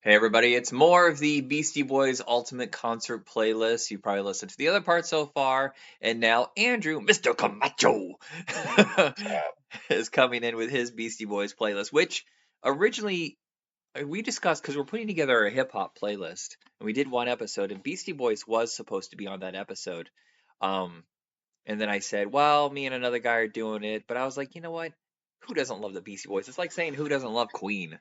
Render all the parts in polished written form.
Hey everybody, it's more of the Beastie Boys Ultimate Concert playlist. You probably listened to the other part so far, and now Andrew, Mr. Camacho, is coming in with his Beastie Boys playlist, which originally we discussed because we're putting together a hip hop playlist, and we did one episode, and Beastie Boys was supposed to be on that episode. Um, and then I said, well, me and another guy are doing it, but I was like, you know what? Who doesn't love the Beastie Boys? It's like saying who doesn't love Queen.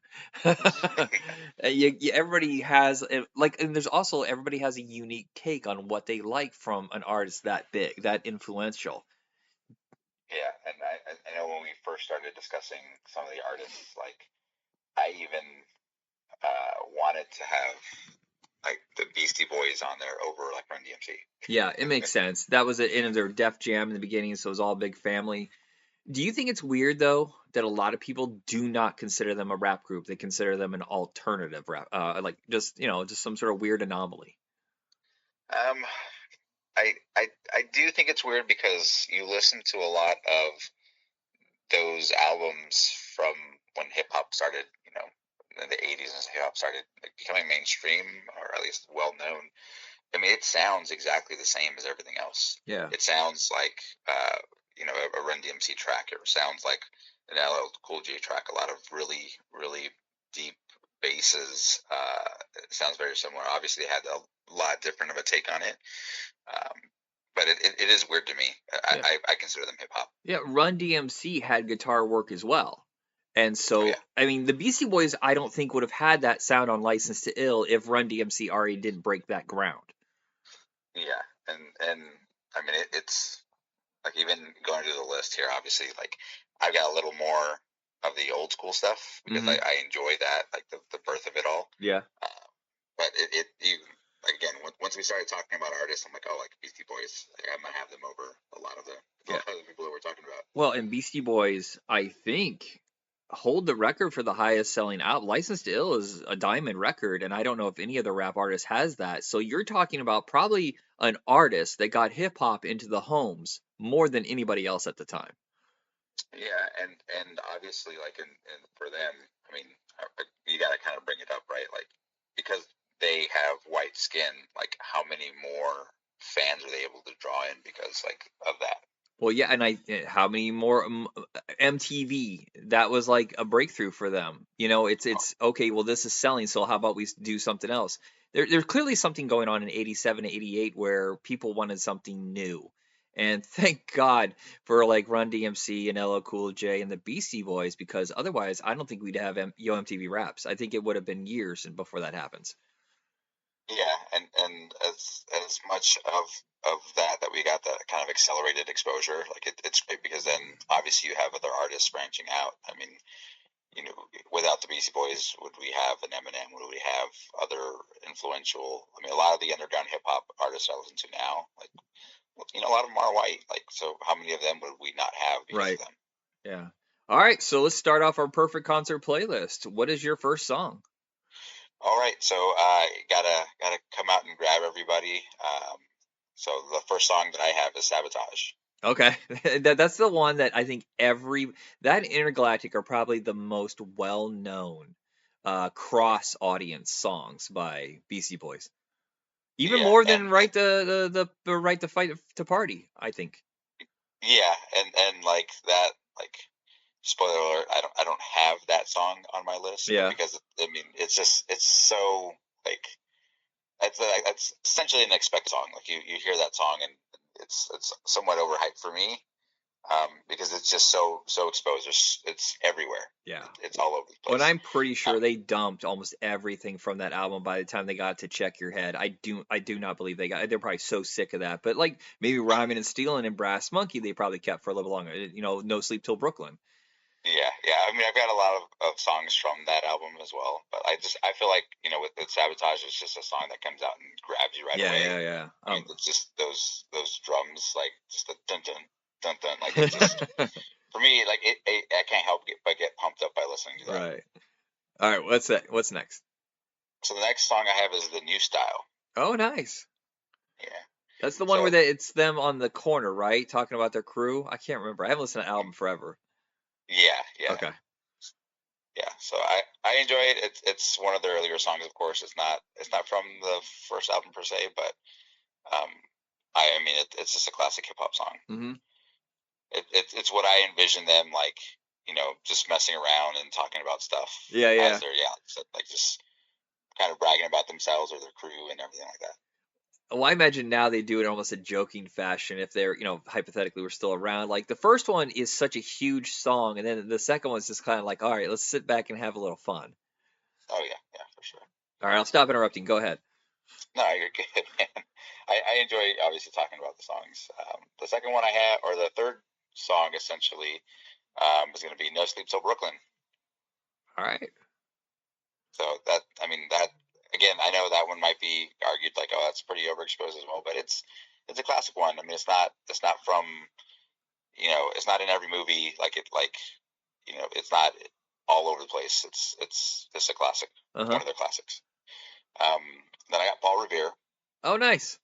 Everybody has like, and there's also everybody has a unique take on what they like from an artist that big, that influential. Yeah, and I know when we first started discussing some of the artists, like I even wanted to have like the Beastie Boys on there over like Run DMC. Yeah, it makes sense. That was it in their Def Jam in the beginning, so it was all big family. Do you think it's weird though that a lot of people do not consider them a rap group? They consider them an alternative rap, like just just some sort of weird anomaly. Um, I do think it's weird because you listen to a lot of those albums from when hip hop started, in the '80s, as hip hop started like, becoming mainstream or at least well known. I mean, it sounds exactly the same as everything else. Yeah. It sounds like, a Run DMC track. It sounds like an LL Cool J track. A lot of really, really deep basses. It sounds very similar. Obviously, they had a lot different of a take on it. Um, but it is weird to me. Yeah. I consider them hip hop. Yeah, Run DMC had guitar work as well. And Oh so, yeah, I mean, the Beastie Boys, I don't think would have had that sound on License to Ill if Run DMC already didn't break that ground. yeah, and I mean it's like even going through the list here. Obviously, like I've got a little more of the old school stuff because Hmm. I enjoy that, like the birth of it all. Yeah. Uh, but it you again once we started talking about artists, I'm like, oh, like Beastie Boys, like, I'm gonna have them over a Yeah. lot of the people that we're talking about. Well, and Beastie Boys, I think, hold the record for the highest selling album. License to Ill is a diamond record, and I don't know if any other rap artist has that. So you're talking about probably an artist that got hip hop into the homes more than anybody else at the time. Yeah, and obviously, like in for them, I mean, you got to kind of bring it up, right? Like because they have white skin, like how many more fans are they able to draw in because like of that? Well, yeah, and how many more MTV? That was like a breakthrough for them. It's okay. Well, this is selling, so how about we do something else? There's clearly something going on in '87 '88 where people wanted something new, and thank God for like Run DMC and LL Cool J and the Beastie Boys because otherwise, I don't think we'd have Yo MTV Raps. I think it would have been years before that happens. Yeah, and as much of that we got that kind of accelerated exposure, like it's great because then obviously you have other artists branching out. I mean, without the Beastie Boys, would we have an Eminem? Would we have other influential? I mean, a lot of the underground hip hop artists I listen to now, like a lot of them are white. Like, so how many of them would we not have because of Right. them? Yeah. All right. So let's start off our perfect concert playlist. What is your first song? All right, so gotta come out and grab everybody. So the first song that I have is Sabotage. Okay, that's the one that I think that and Intergalactic are probably the most well-known cross audience songs by Beastie Boys. Even Yeah, more than and the Right to Fight to Party, I think. yeah, and like that, like spoiler alert, I don't have that song on my list, but Yeah. because I mean it's so like that's essentially an expect song. Like you hear that song and it's somewhat overhyped for me, because it's just so exposed. It's everywhere. Yeah. It's all over the When place. I'm pretty Um, sure they dumped almost everything from that album by the time they got to Check Your Head. I do not believe they're probably so sick of that. But like maybe Rhyming and Stealing and Brass Monkey they probably kept for a little longer. No Sleep Till Brooklyn. yeah. I mean, I've got a lot of songs from that album as well, but I feel like with Sabotage, it's just a song that comes out and grabs you right Yeah, away. yeah, yeah. I mean, it's just those drums, like just the dun dun dun dun, like it just for me, like I can't help but get pumped up by listening to that. Right. All right, what's that? What's next? So the next song I have is the New Style. Oh, nice. Yeah. That's the one where So it's them on the corner, right? Talking about their crew. I can't remember. I haven't listened to the album forever. yeah, yeah, Okay. yeah. So I enjoy it. It's one of the earlier songs, of course. It's not from the first album per se, but um, I mean it's just a classic hip hop song. Mm-hmm. It's what I envision them like, just messing around and talking about stuff Yeah, as yeah. they're like just kind of bragging about themselves or their crew and everything like that. Well, I imagine now they do it almost a joking fashion if they're, hypothetically we're still around. Like the first one is such a huge song, and then the second one's just kind of like, all right, let's sit back and have a little fun. Oh yeah, yeah, for sure. All right, I'll stop interrupting. Go ahead. No, you're good, man. I enjoy obviously talking about the songs. The second one I had, or the third song essentially, was going to be "No Sleep Till Brooklyn." All right. So that, I mean, that again, I know that one might be argued like, oh, that's pretty overexposed as well, but it's a classic one. I mean, it's not from, it's not in every movie it's not all over the place. It's a classic, Uh-huh. one of their classics. Um, then I got Paul Revere. Oh, nice.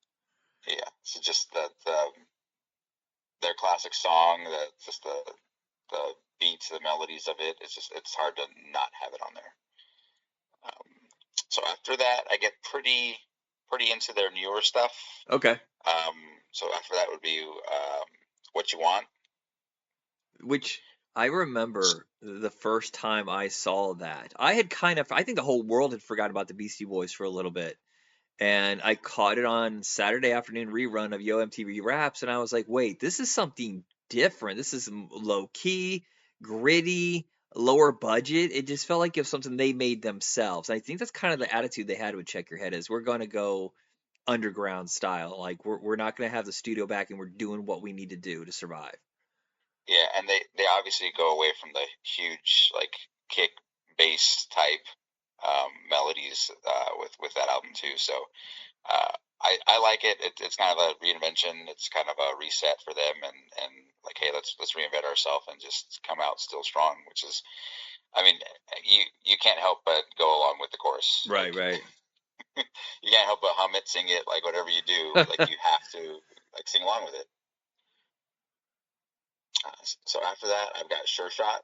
Yeah, so just their classic song, just the beats, the melodies of it. It's hard to not have it on there. Um, so after that, I get pretty into their newer stuff. Okay. Um, so after that would be What You Want. Which I remember the first time I saw that. I think the whole world had forgotten about the Beastie Boys for a little bit. And I caught it on Saturday afternoon rerun of Yo MTV Raps, and I was like, wait, this is something different. This is low key, gritty, lower budget. It just felt like it was something they made themselves. I think that's kind of the attitude they had with Check Your Head is we're gonna go underground style. Like we're not gonna have the studio back and we're doing what we need to do to survive. Yeah, and they obviously go away from the huge like kick bass type melodies with that album too. So I like it. It's kind of a reinvention. It's kind of a reset for them, and like, hey, let's reinvent ourselves and just come out still strong. Which is, I mean, you can't help but go along with the chorus. Right, Like right. you can't help but hum it, sing it, like whatever you do, like you have to like sing along with it. So after that, I've got Sure Shot.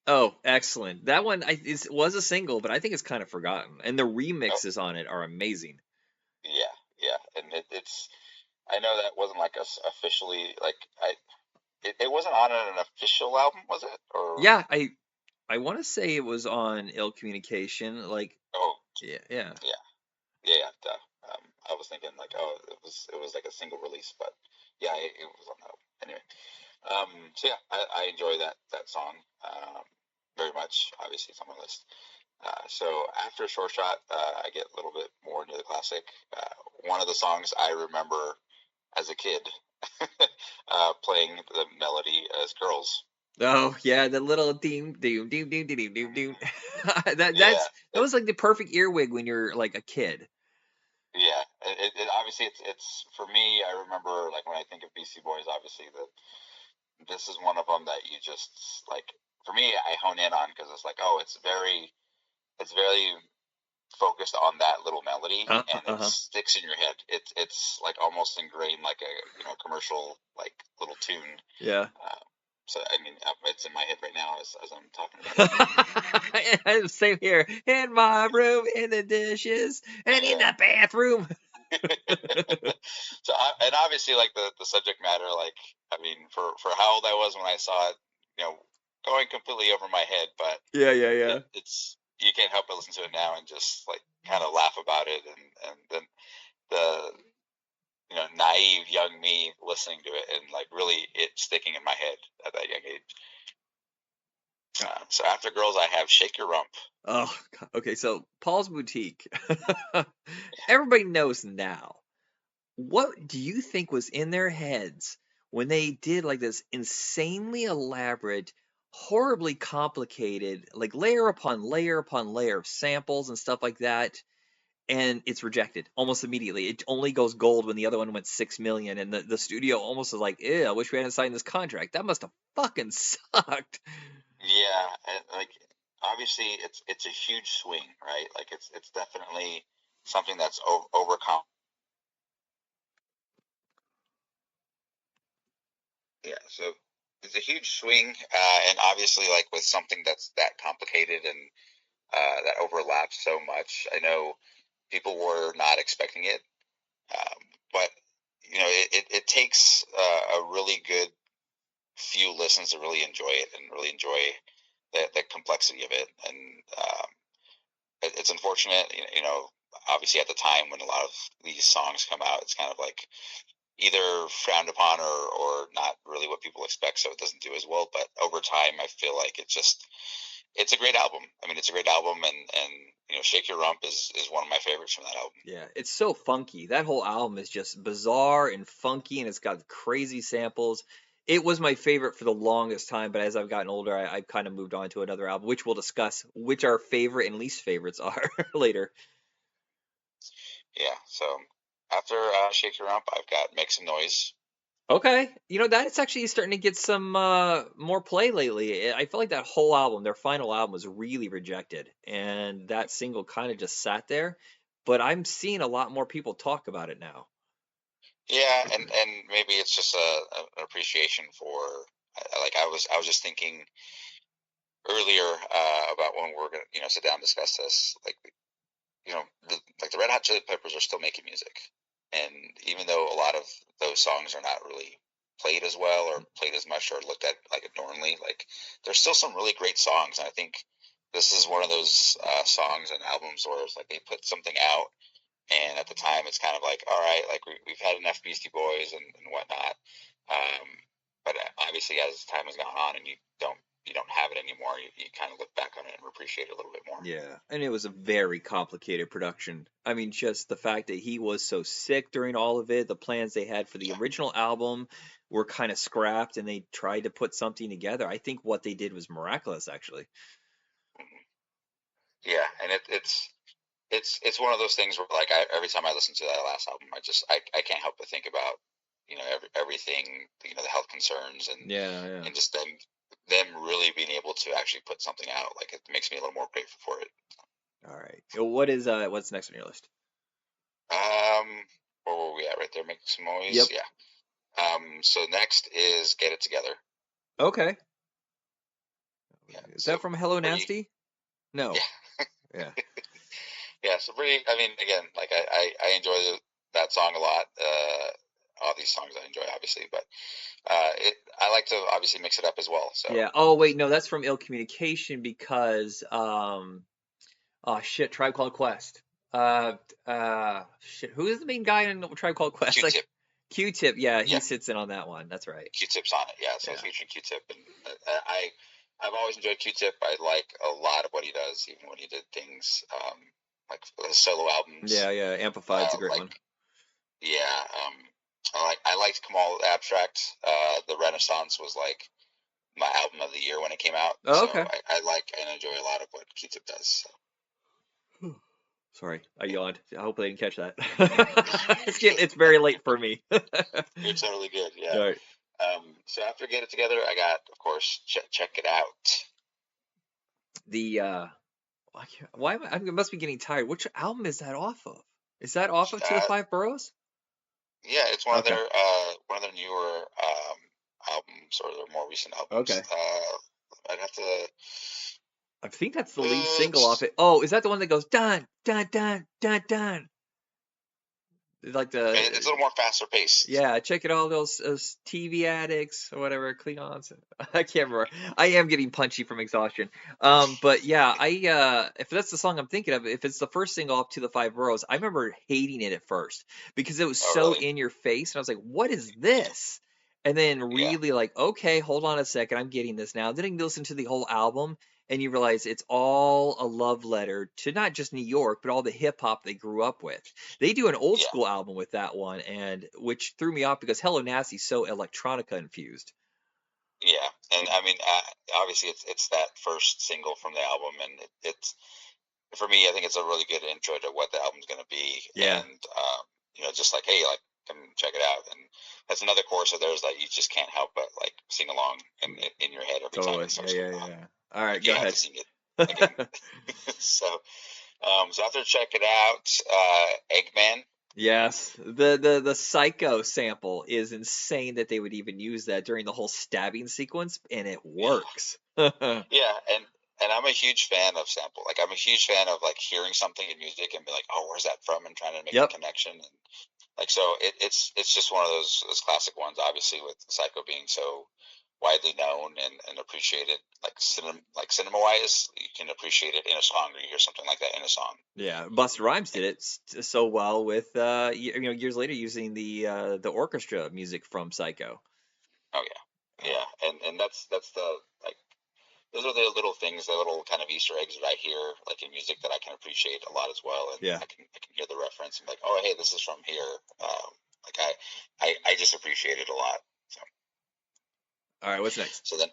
Oh, excellent. That one was a single, but I think it's kind of forgotten. And the Oh, remixes on it are amazing. yeah, yeah, and it's. I know that wasn't like officially like it wasn't on an official album, was it? Or Yeah, I want to say it was on Ill Communication. Like, oh yeah, yeah. yeah, yeah, yeah. Duh. I was thinking like, oh, it was like a single release, but yeah, it was on that. Anyway, so yeah, I enjoy that song very much. Obviously, it's on my list. So after Short Shot, I get a little bit more into the classic. One of the songs I remember as a kid playing the melody as Girls. Oh, yeah, the little doom doom doom doom doom doom doom. Yeah, That was like the perfect earwig when you're like a kid. yeah. It obviously it's for me. I remember like when I think of Beastie Boys, obviously this is one of them that you just like. For me, I hone in on because it's like, oh, it's very focused on that little melody and it Uh-huh. sticks in your head. It's like almost ingrained like a commercial like little tune. Yeah. Uh, so I mean, it's in my head right now as I'm talking about it. Same here. In my room, in the dishes, and in Yeah. the bathroom. So and obviously like the subject matter, like I mean, for how old I was when I saw it, going completely over my head, but Yeah, yeah, yeah. it's you can't help but listen to it now and just like kind of laugh about it, and then the naive young me listening to it and like really it sticking in my head at that young age. So after Girls, I have Shake Your Rump. Oh, okay. So Paul's Boutique. Everybody knows now. What do you think was in their heads when they did like this insanely elaborate, horribly complicated, like layer upon layer of samples and stuff like that? And it's rejected almost immediately. It only goes gold when the other one went 6 million, and the studio almost was like, "Ew, I wish we hadn't signed this contract. That must have fucking sucked." Yeah, and like obviously it's a huge swing, right? Like it's definitely something that's overcome. Yeah, so it's a huge swing, and obviously like with something that's that complicated and that overlapped so much. I know people were not expecting it, but it takes a really good few listens to really enjoy it and really enjoy the complexity of it. And it's unfortunate, obviously at the time when a lot of these songs come out, it's kind of like either frowned upon or not really what people expect, so it doesn't do as well. But over time, I feel like it's a great album. I mean, it's a great album, and Shake Your Rump is one of my favorites from that album. Yeah, it's so funky. That whole album is just bizarre and funky, and it's got crazy samples. It was my favorite for the longest time, but as I've gotten older, I've kind of moved on to another album, which we'll discuss, which our favorite and least favorites are later. Yeah. So after Shake Your Rump, I've got Make Some Noise. Okay, that's actually starting to get some more play lately. I feel like that whole album, their final album, was really rejected, and that single kind of just sat there. But I'm seeing a lot more people talk about it now. Yeah, and maybe it's just an appreciation for like I was just thinking earlier about when we're gonna sit down and discuss this. Like like the Red Hot Chili Peppers are still making music, and even though a lot of those songs are not really played as well or played as much or looked at like normally, like there's still some really great songs. And I think this is one of those songs and albums where it's like they put something out, and at the time it's kind of like, all right, like we've had enough Beastie Boys and whatnot. Um, but obviously, as time has gone on, and you don't have it anymore, you kind of look back on it and appreciate it a little bit more. Yeah, and it was a very complicated production. I mean, just the fact that he was so sick during all of it, the plans they had for the Yeah. original album were kind of scrapped, and they tried to put something together. I think what they did was miraculous, actually. Mhm. Yeah, and it's one of those things where like every time I listen to that last album, I can't help but think about everything, the health concerns Yeah, yeah. and just them really being able to actually put something out. Like it makes me a little more grateful for it. All right. What's next on your list? Um, where were we at right there? Make some noise. Yep. Yeah. So next is Get It Together. Okay. Yeah. Is So that from Hello pretty. Nasty? No. Yeah. Yeah. Yeah. So pretty. I mean, again, like I enjoy that song a lot. All these songs I enjoy, obviously, but I like to obviously mix it up as well. So Yeah. Oh wait, no, that's from Ill Communication because oh shit, Tribe Called Quest. Shit, who is the main guy in Tribe Called Quest? Like Q-Tip. Q-Tip. Yeah, he Yeah. sits in on that one. That's right. Q-Tip's on it. Yeah. So Yeah. it's featuring Q-Tip, and I've always enjoyed Q-Tip. I like a lot of what he does, even when he did things like his solo albums. Yeah, yeah. Amplified's a great Like one. yeah, I liked Kamal Abstract. The Renaissance was like my album of the year when it came out. Oh, So okay. I like and enjoy a lot of what Q-Tip does. So. Sorry, I yawned. I hope they didn't catch that. It's very late for me. You're totally good. All Yeah. right. So after Get It Together, I got, of course, Check It Out. The why am I must be getting tired. Which album is that off of? Is that off of To the Uh, Five Boroughs? yeah, it's Okay. one of their newer albums or their more recent albums. Okay. I'd have to. I think that's the lead single off It's, it. Oh, is that the one that goes dun dun dun dun dun? Like it's a little more faster paced. yeah, check it all those TV addicts or whatever, Klingons. I can't remember. I am getting punchy from exhaustion. But yeah, if that's the song I'm thinking of, if it's the first single up To the Five Boroughs, I remember hating it at first because it was Oh, so really? in your face, and I was like, what is this? And then Yeah, really like, okay, hold on a second, I'm getting this now. Then you listen to the whole album, and you realize it's all a love letter to not just New York, but all the hip hop they grew up with. They do an old yeah, school album with that one, and which threw me off because Hello Nasty's so electronica infused. yeah. And I mean, obviously, it's that first single from the album, and it's for me. I think it's a really good intro to what the album's going to be, Yeah, and just like, hey, like, come check it out. And that's another chorus of theirs that you just can't help but like sing along in your head every time totally. it Yeah, starts yeah, going on. yeah. All right, Like go you have ahead. to sing it again. So, so after check it out, Eggman. Yes, the Psycho sample is insane that they would even use that during the whole stabbing sequence, and it Yeah, works. Yeah, yeah, and I'm a huge fan of sample. Like I'm a huge fan of like hearing something in music and be like, oh, where's that from, and trying to make the Yep. connection. And like so, it's just one of those classic ones. Obviously, with Psycho being so widely known and appreciated, cinema wise, you can appreciate it in a song, or you hear something like that in a song. Yeah, Busta Rhymes did it so well with years later using the orchestra music from Psycho. Oh yeah, Uh, yeah, and that's the like those are the little things, the little kind of Easter eggs that I hear like in music that I can appreciate a lot as well, and yeah. I can hear the reference and be like, oh hey, this is from here. Like I just appreciate it a lot. So All right, what's next? so then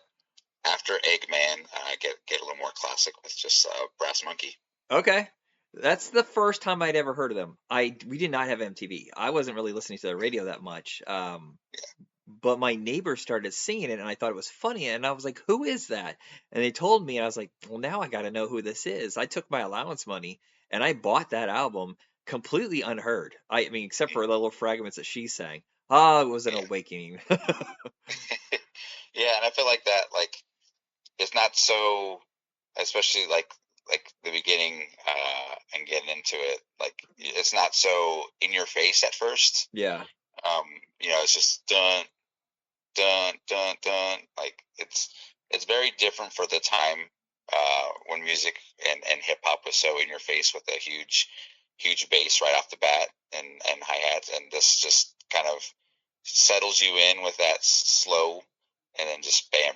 after Eggman, I get a little more classic with just Brass Monkey. Okay. That's the first time I'd ever heard of them. We did not have MTV. I wasn't really listening to the radio that much. But my neighbor started singing it and I thought it was funny and I was like, "Who is that?" And they told me and I was like, "Well, now I got to know who this is." I took my allowance money and I bought that album completely unheard. I mean, except for the little fragments that she sang. Ah, it was an Yeah, awakening. yeah, and I feel like that it's not so, especially like the beginning and getting into it, like it's not so in your face at first. Yeah. Um, it's just dun dun dun dun. Like it's very different for the time when music and hip hop was so in your face with a huge bass right off the bat and hi hats, and this just kind of settles you in with that slow, and then just bam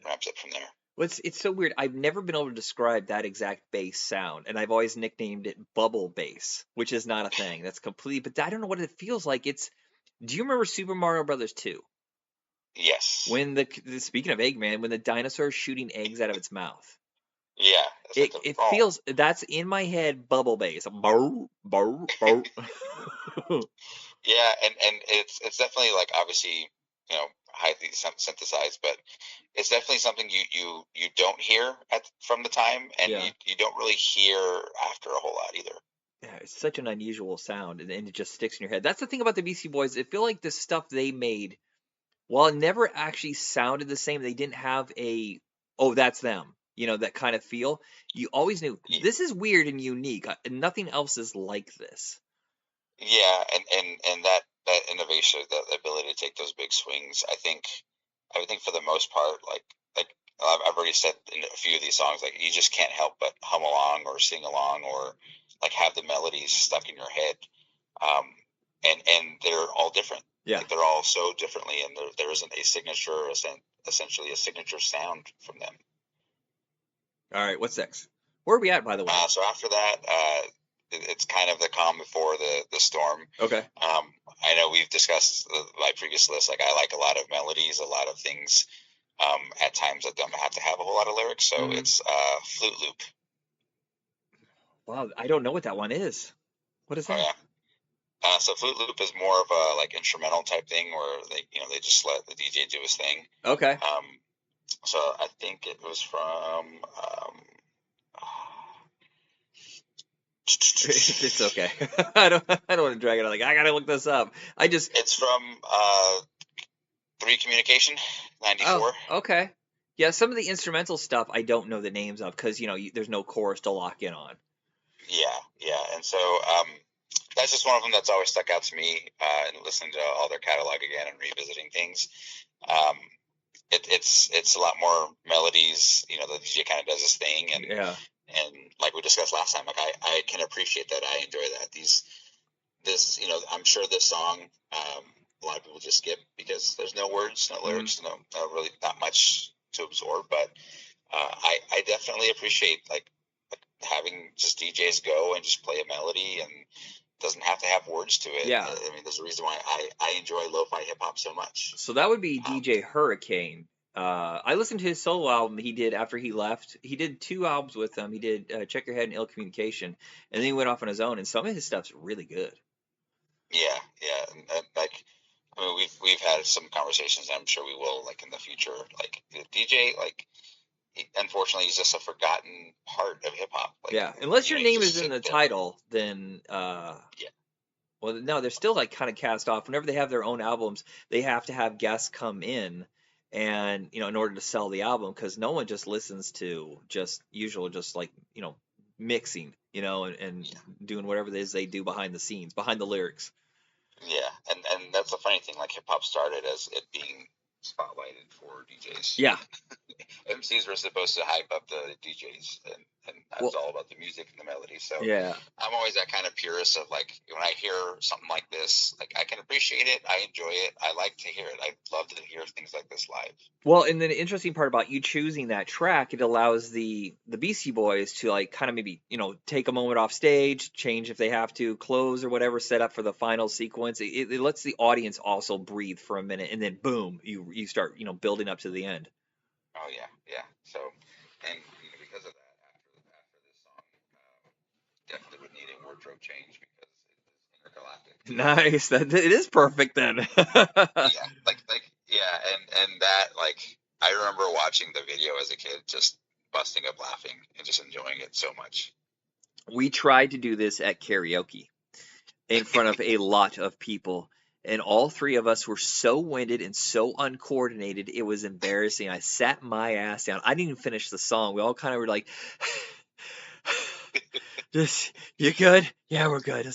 ramps up from there. Well, it's so weird. I've never been able to describe that exact bass sound, and I've always nicknamed it bubble bass, which is not a thing. That's complete. But I don't know what it feels like. Do you remember Super Mario Brothers 2? Yes. When speaking of Eggman, when the dinosaur is shooting eggs out of its mouth, Yeah. It's like it oh feels that's in my head bubble bass. Bow, bow, bow. yeah, and it's definitely like obviously highly synthesized, but it's definitely something you don't hear from the time, and Yeah, you don't really hear after a whole lot either. yeah, it's such an unusual sound, and it just sticks in your head. That's the thing about the Beastie Boys. I feel like the stuff they made, while it never actually sounded the same, they didn't have oh, that's them, that kind of feel. You always knew this is weird and unique. Nothing else is like this. Yeah, and that innovation, the ability to take those big swings, I think for the most part, like I've already said in a few of these songs, like you just can't help but hum along or sing along or like have the melodies stuck in your head. Um, and they're all different. Yeah. Like they're all so differently, and there isn't a signature, essentially a signature sound from them. All right, what's next? Where are we at, by the way? So after that, it's kind of the calm before the storm. Okay. I know we've discussed my previous list. Like I like a lot of melodies, a lot of things. At times that don't have to have a whole lot of lyrics. So Mhm. it's flute loop. Wow, I don't know what that one is. What is Oh that? yeah. So flute loop is more of a like instrumental type thing where they just let the DJ do his thing. Okay. Um, so I think it was from It's okay. I don't want to drag it out. Like I gotta look this up. it's from Three Communication Oh, '94. okay. Yeah, some of the instrumental stuff I don't know the names of because there's no chorus to lock in on. Yeah, yeah, and so that's just one of them that's always stuck out to me. And listening to all their catalog again and revisiting things, um, it's a lot more melodies. The DJ kind of does his thing, Yeah. and like we discussed last time, like I can appreciate that. I enjoy that. This I'm sure this song a lot of people just skip because there's no words, no Mm. lyrics, no really not much to absorb. But I definitely appreciate like having just DJs go and just play a melody and doesn't have to have words to it. Yeah. I mean, there's a reason why I enjoy lo-fi hip hop so much. So that would be Um, DJ Hurricane. I listened to his solo album he did after he left. He did two albums with them. He did Check Your Head and Ill Communication, and then he went off on his own. And some of his stuff's really good. yeah, yeah, and like I mean, we've had some conversations, and I'm sure we will, like in the future. Like the DJ, like unfortunately, he's just a forgotten part of hip hop. Like Yeah, unless your you name just is in sit the there. title, then Yeah, well, no, they're still like kind of cast off. Whenever they have their own albums, they have to have guests come in and in order to sell the album, because no one just listens to just usual, just like mixing, and Yeah, doing whatever it is they do behind the scenes, behind the lyrics. yeah, and that's the funny thing. Like hip hop started as it being spotlighted for DJs. Yeah. MCs were supposed to hype up the DJs, and that's Well, all about the music and the melody. So yeah. I'm always that kind of purist of like when I hear something like this, like I can appreciate it, I enjoy it, I like to hear it. I love to hear things like this live. Well, and then the interesting part about you choosing that track, it allows the Beastie Boys to like kind of maybe, take a moment off stage, change if they have to, close or whatever, set up for the final sequence. It lets the audience also breathe for a minute, and then boom, you start, building up to the end. Oh yeah, yeah. So, and because of that, after this song, definitely would need a wardrobe change because it is intergalactic. Nice. That it is perfect then. Yeah, yeah, and that like I remember watching the video as a kid, just busting up laughing and just enjoying it so much. We tried to do this at karaoke in front of a lot of people. And all three of us were so winded and so uncoordinated, it was embarrassing. I sat my ass down. I didn't even finish the song. We all kind of were like, just, you good? Yeah, we're good.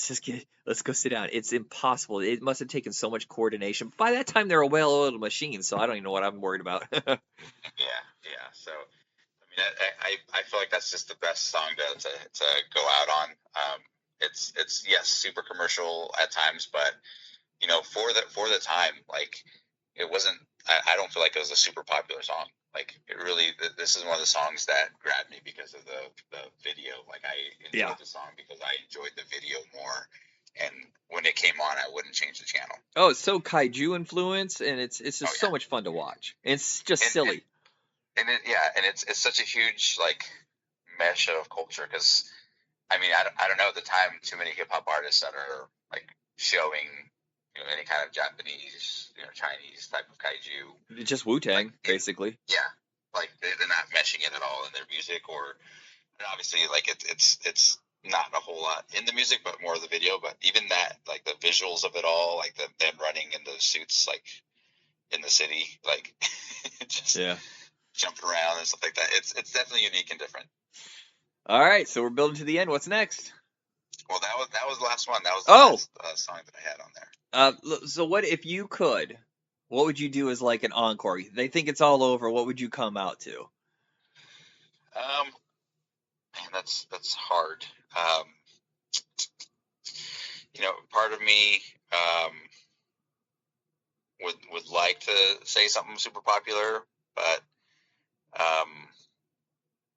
Let's go sit down. It's impossible. It must have taken so much coordination. By that time, they're a well-oiled machine, so I don't even know what I'm worried about. Yeah, yeah. So I mean, I feel like that's just the best song to go out on. It's yes, super commercial at times, but for the time, like it wasn't. I don't feel like it was a super popular song. Like it really, this is one of the songs that grabbed me because of the video. Like I Yeah. enjoyed the song because I enjoyed the video more. And when it came on, I wouldn't change the channel. Oh, it's so kaiju influence, and it's Oh just so yeah, much fun to watch. It's just and silly. yeah, and it's such a huge like mesh of culture because I mean I don't know at the time too many hip hop artists that are like showing any kind of Japanese Chinese type of kaiju It's just Wu like Tang, basically. yeah, like they're not meshing it at all in their music, or and obviously like it's not a whole lot in the music but more of the video, but even that like the visuals of it all, like them running in those suits like in the city, like just Yeah. jumping around and stuff like that, it's definitely unique and different. All right, so we're building to the end. What's next? Well, that was the last one. That was the Oh, last song that I had on there. so what if you could? What would you do as like an encore? They think it's all over. What would you come out to? Man, that's hard. Um, part of me would like to say something super popular, but um,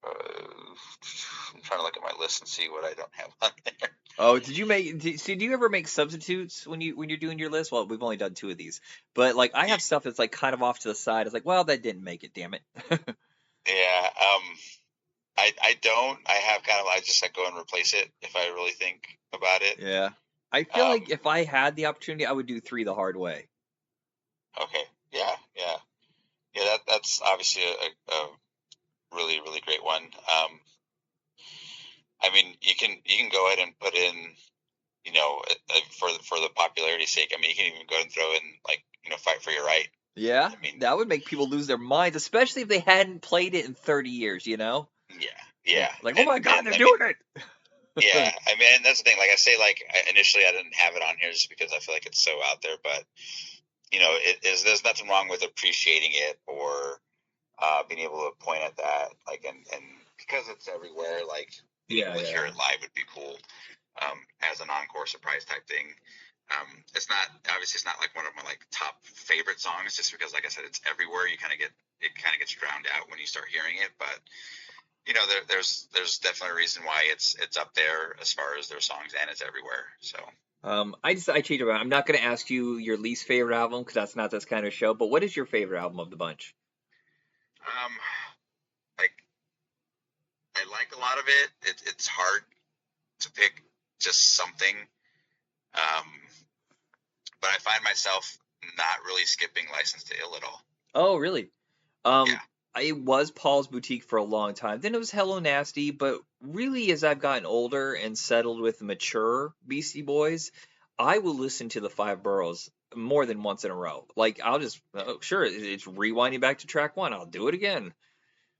I'm trying to look at my list and see what I don't have on there. Oh, do you ever make substitutes when you're doing your list? Well, we've only done two of these, but like I have stuff that's like kind of off to the side. It's like, well, that didn't make it, damn it. Yeah, I don't. I have kind of. I just like go and replace it if I really think about it. Yeah. I feel Um, like if I had the opportunity, I would do three the hard way. okay. Yeah. Yeah. Yeah. That's obviously a really really great one. I mean, you can go ahead and put in, for the popularity's sake. I mean, you can even go and throw in like, fight for your right. Yeah, I mean, that would make people lose their minds, especially if they hadn't played it in 30 years, you know? yeah, yeah, Like, oh my God, and they're I mean, doing it. yeah. I mean, and that's the thing. Like I say, like initially I didn't have it on here just because I feel like it's so out there, but there's nothing wrong with appreciating it or being able to point at that, like, and because it's everywhere, like being Yeah, able to hear yeah. it live would be cool, as an encore surprise type thing. It's not obviously it's not like one of my like top favorite songs, just because, like I said, it's everywhere. It kind of gets drowned out when you start hearing it, but there's definitely a reason why it's up there as far as their songs, and it's everywhere. So, I changed it around. I'm not going to ask you your least favorite album because that's not this kind of show, but what is your favorite album of the bunch? um, like I like a lot of it. It's hard to pick just something. Um, but I find myself not really skipping License to Ill at all. Oh, really? Um, Yeah, it was Paul's Boutique for a long time. Then it was Hello Nasty, but really, as I've gotten older and settled with mature Beastie Boys, I will listen to the Five Boroughs more than once in a row. Like I'll just sure it's rewinding back to track one. I'll do it again.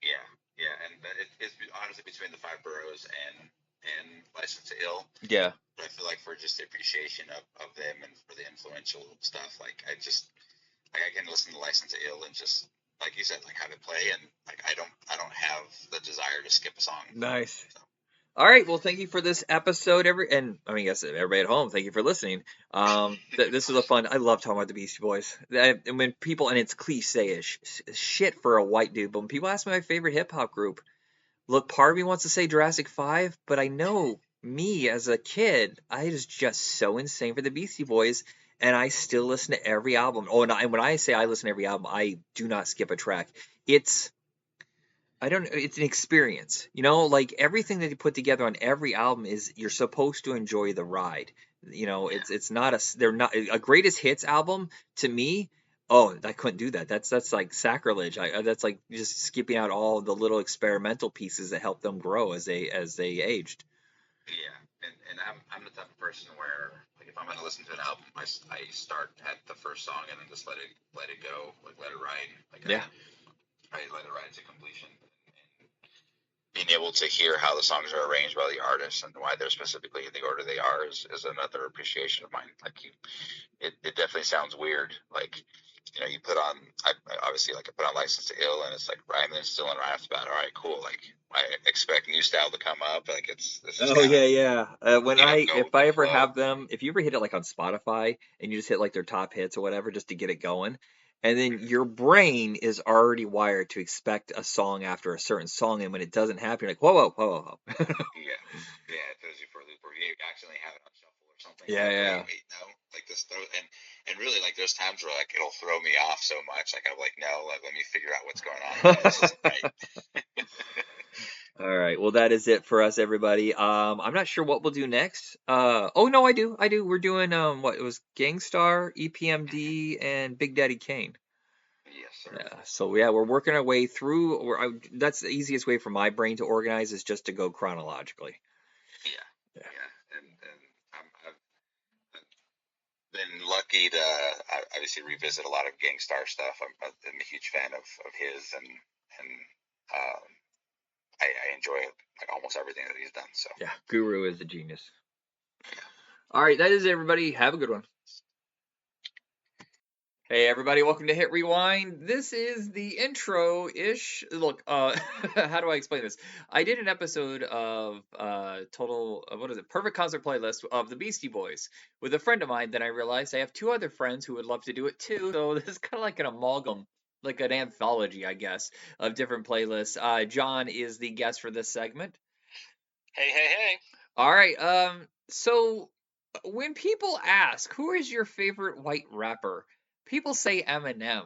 Yeah, yeah, and it's honestly between the Five Boroughs and License to Ill. Yeah. I feel like for just the appreciation of them and for the influential stuff, like I can listen to License to Ill and just like you said, like have it play, and like I don't have the desire to skip a song. Nice. So. All right. Well, thank you for this episode. And I mean, yes, everybody at home, thank you for listening. This was a fun. I love talking about the Beastie Boys. And when people, and it's cliche-ish shit for a white dude, but when people ask me my favorite hip hop group, look, part of me wants to say Jurassic 5, but I know me as a kid, I was just so insane for the Beastie Boys, and I still listen to every album. Oh, and when I say I listen to every album, I do not skip a track. It's I don't know, it's an experience. Like everything that they put together on every album is you're supposed to enjoy the ride. Yeah, It's not they're not a greatest hits album to me. Oh, I couldn't do that. That's like sacrilege. That's like just skipping out all the little experimental pieces that help them grow as they aged. yeah, and I'm the type of person where like if I'm gonna listen to an album, I start at the first song and then just let it go, like let it ride, like Yeah. I let it ride to completion. And being able to hear how the songs are arranged by the artists and why they're specifically in the order they are is another appreciation of mine. Like it definitely sounds weird. Like you put on obviously like I put on License to Ill and it's like rhyming still and right after that. All right, cool. Like I expect new style to come up. Like this is Oh kind of yeah, yeah. go If with the I ever flow. have them, if you ever hit it like on Spotify and you just hit like their top hits or whatever just to get it going, and then your brain is already wired to expect a song after a certain song, and when it doesn't happen, you're like, whoa, whoa, whoa, whoa, whoa. Yeah, yeah. It throws you for a loop, or you accidentally have it on shuffle or something. You're Yeah, like, yeah. wait, no, like this throw and really like there's times where like it'll throw me off so much. Like I'm like, no, like let me figure out what's going on here. This isn't right. All right. Well, that is it for us, everybody. I'm not sure what we'll do next. Oh no, I do. I do. We're doing what it was Gangstar, EPMD, and Big Daddy Kane. Yes, sir. Yeah. So yeah, we're working our way through. That's the easiest way for my brain to organize is just to go chronologically. Yeah, Yeah. yeah, and I've been lucky to obviously revisit a lot of Gangstar stuff. I'm a huge fan of his, and um, I enjoy like almost everything that he's done. So Yeah. Guru is a genius. yeah. All right. That is it, everybody. Have a good one. Hey everybody, welcome to Hit Rewind. This is the intro-ish. Look, how do I explain this? I did an episode of what is it? Perfect Concert Playlist of the Beastie Boys with a friend of mine. Then I realized I have two other friends who would love to do it too. So this is kind of like an amalgam, like an anthology, I guess, of different playlists. John is the guest for this segment. Hey, hey, hey. All right. So when people ask who is your favorite white rapper, people say Eminem,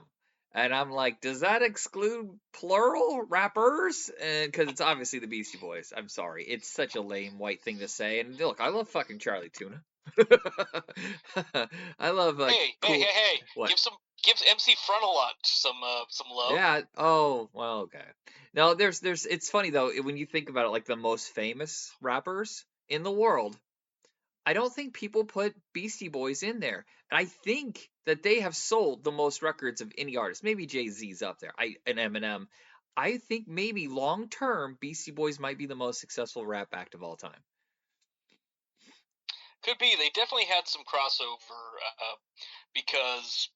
and I'm like, does that exclude plural rappers? Because it's obviously the Beastie Boys. I'm sorry, it's such a lame white thing to say. And look, I love fucking Charlie Tuna. I love Hey, hey, cool. hey, hey. What? Give MC Frontalot some love. Yeah. Oh, well, okay. No, there's. It's funny though when you think about it. Like the most famous rappers in the world, I don't think people put Beastie Boys in there. And I think that they have sold the most records of any artist. Maybe Jay-Z's up there. And Eminem. I think maybe long term Beastie Boys might be the most successful rap act of all time. Could be. They definitely had some crossover because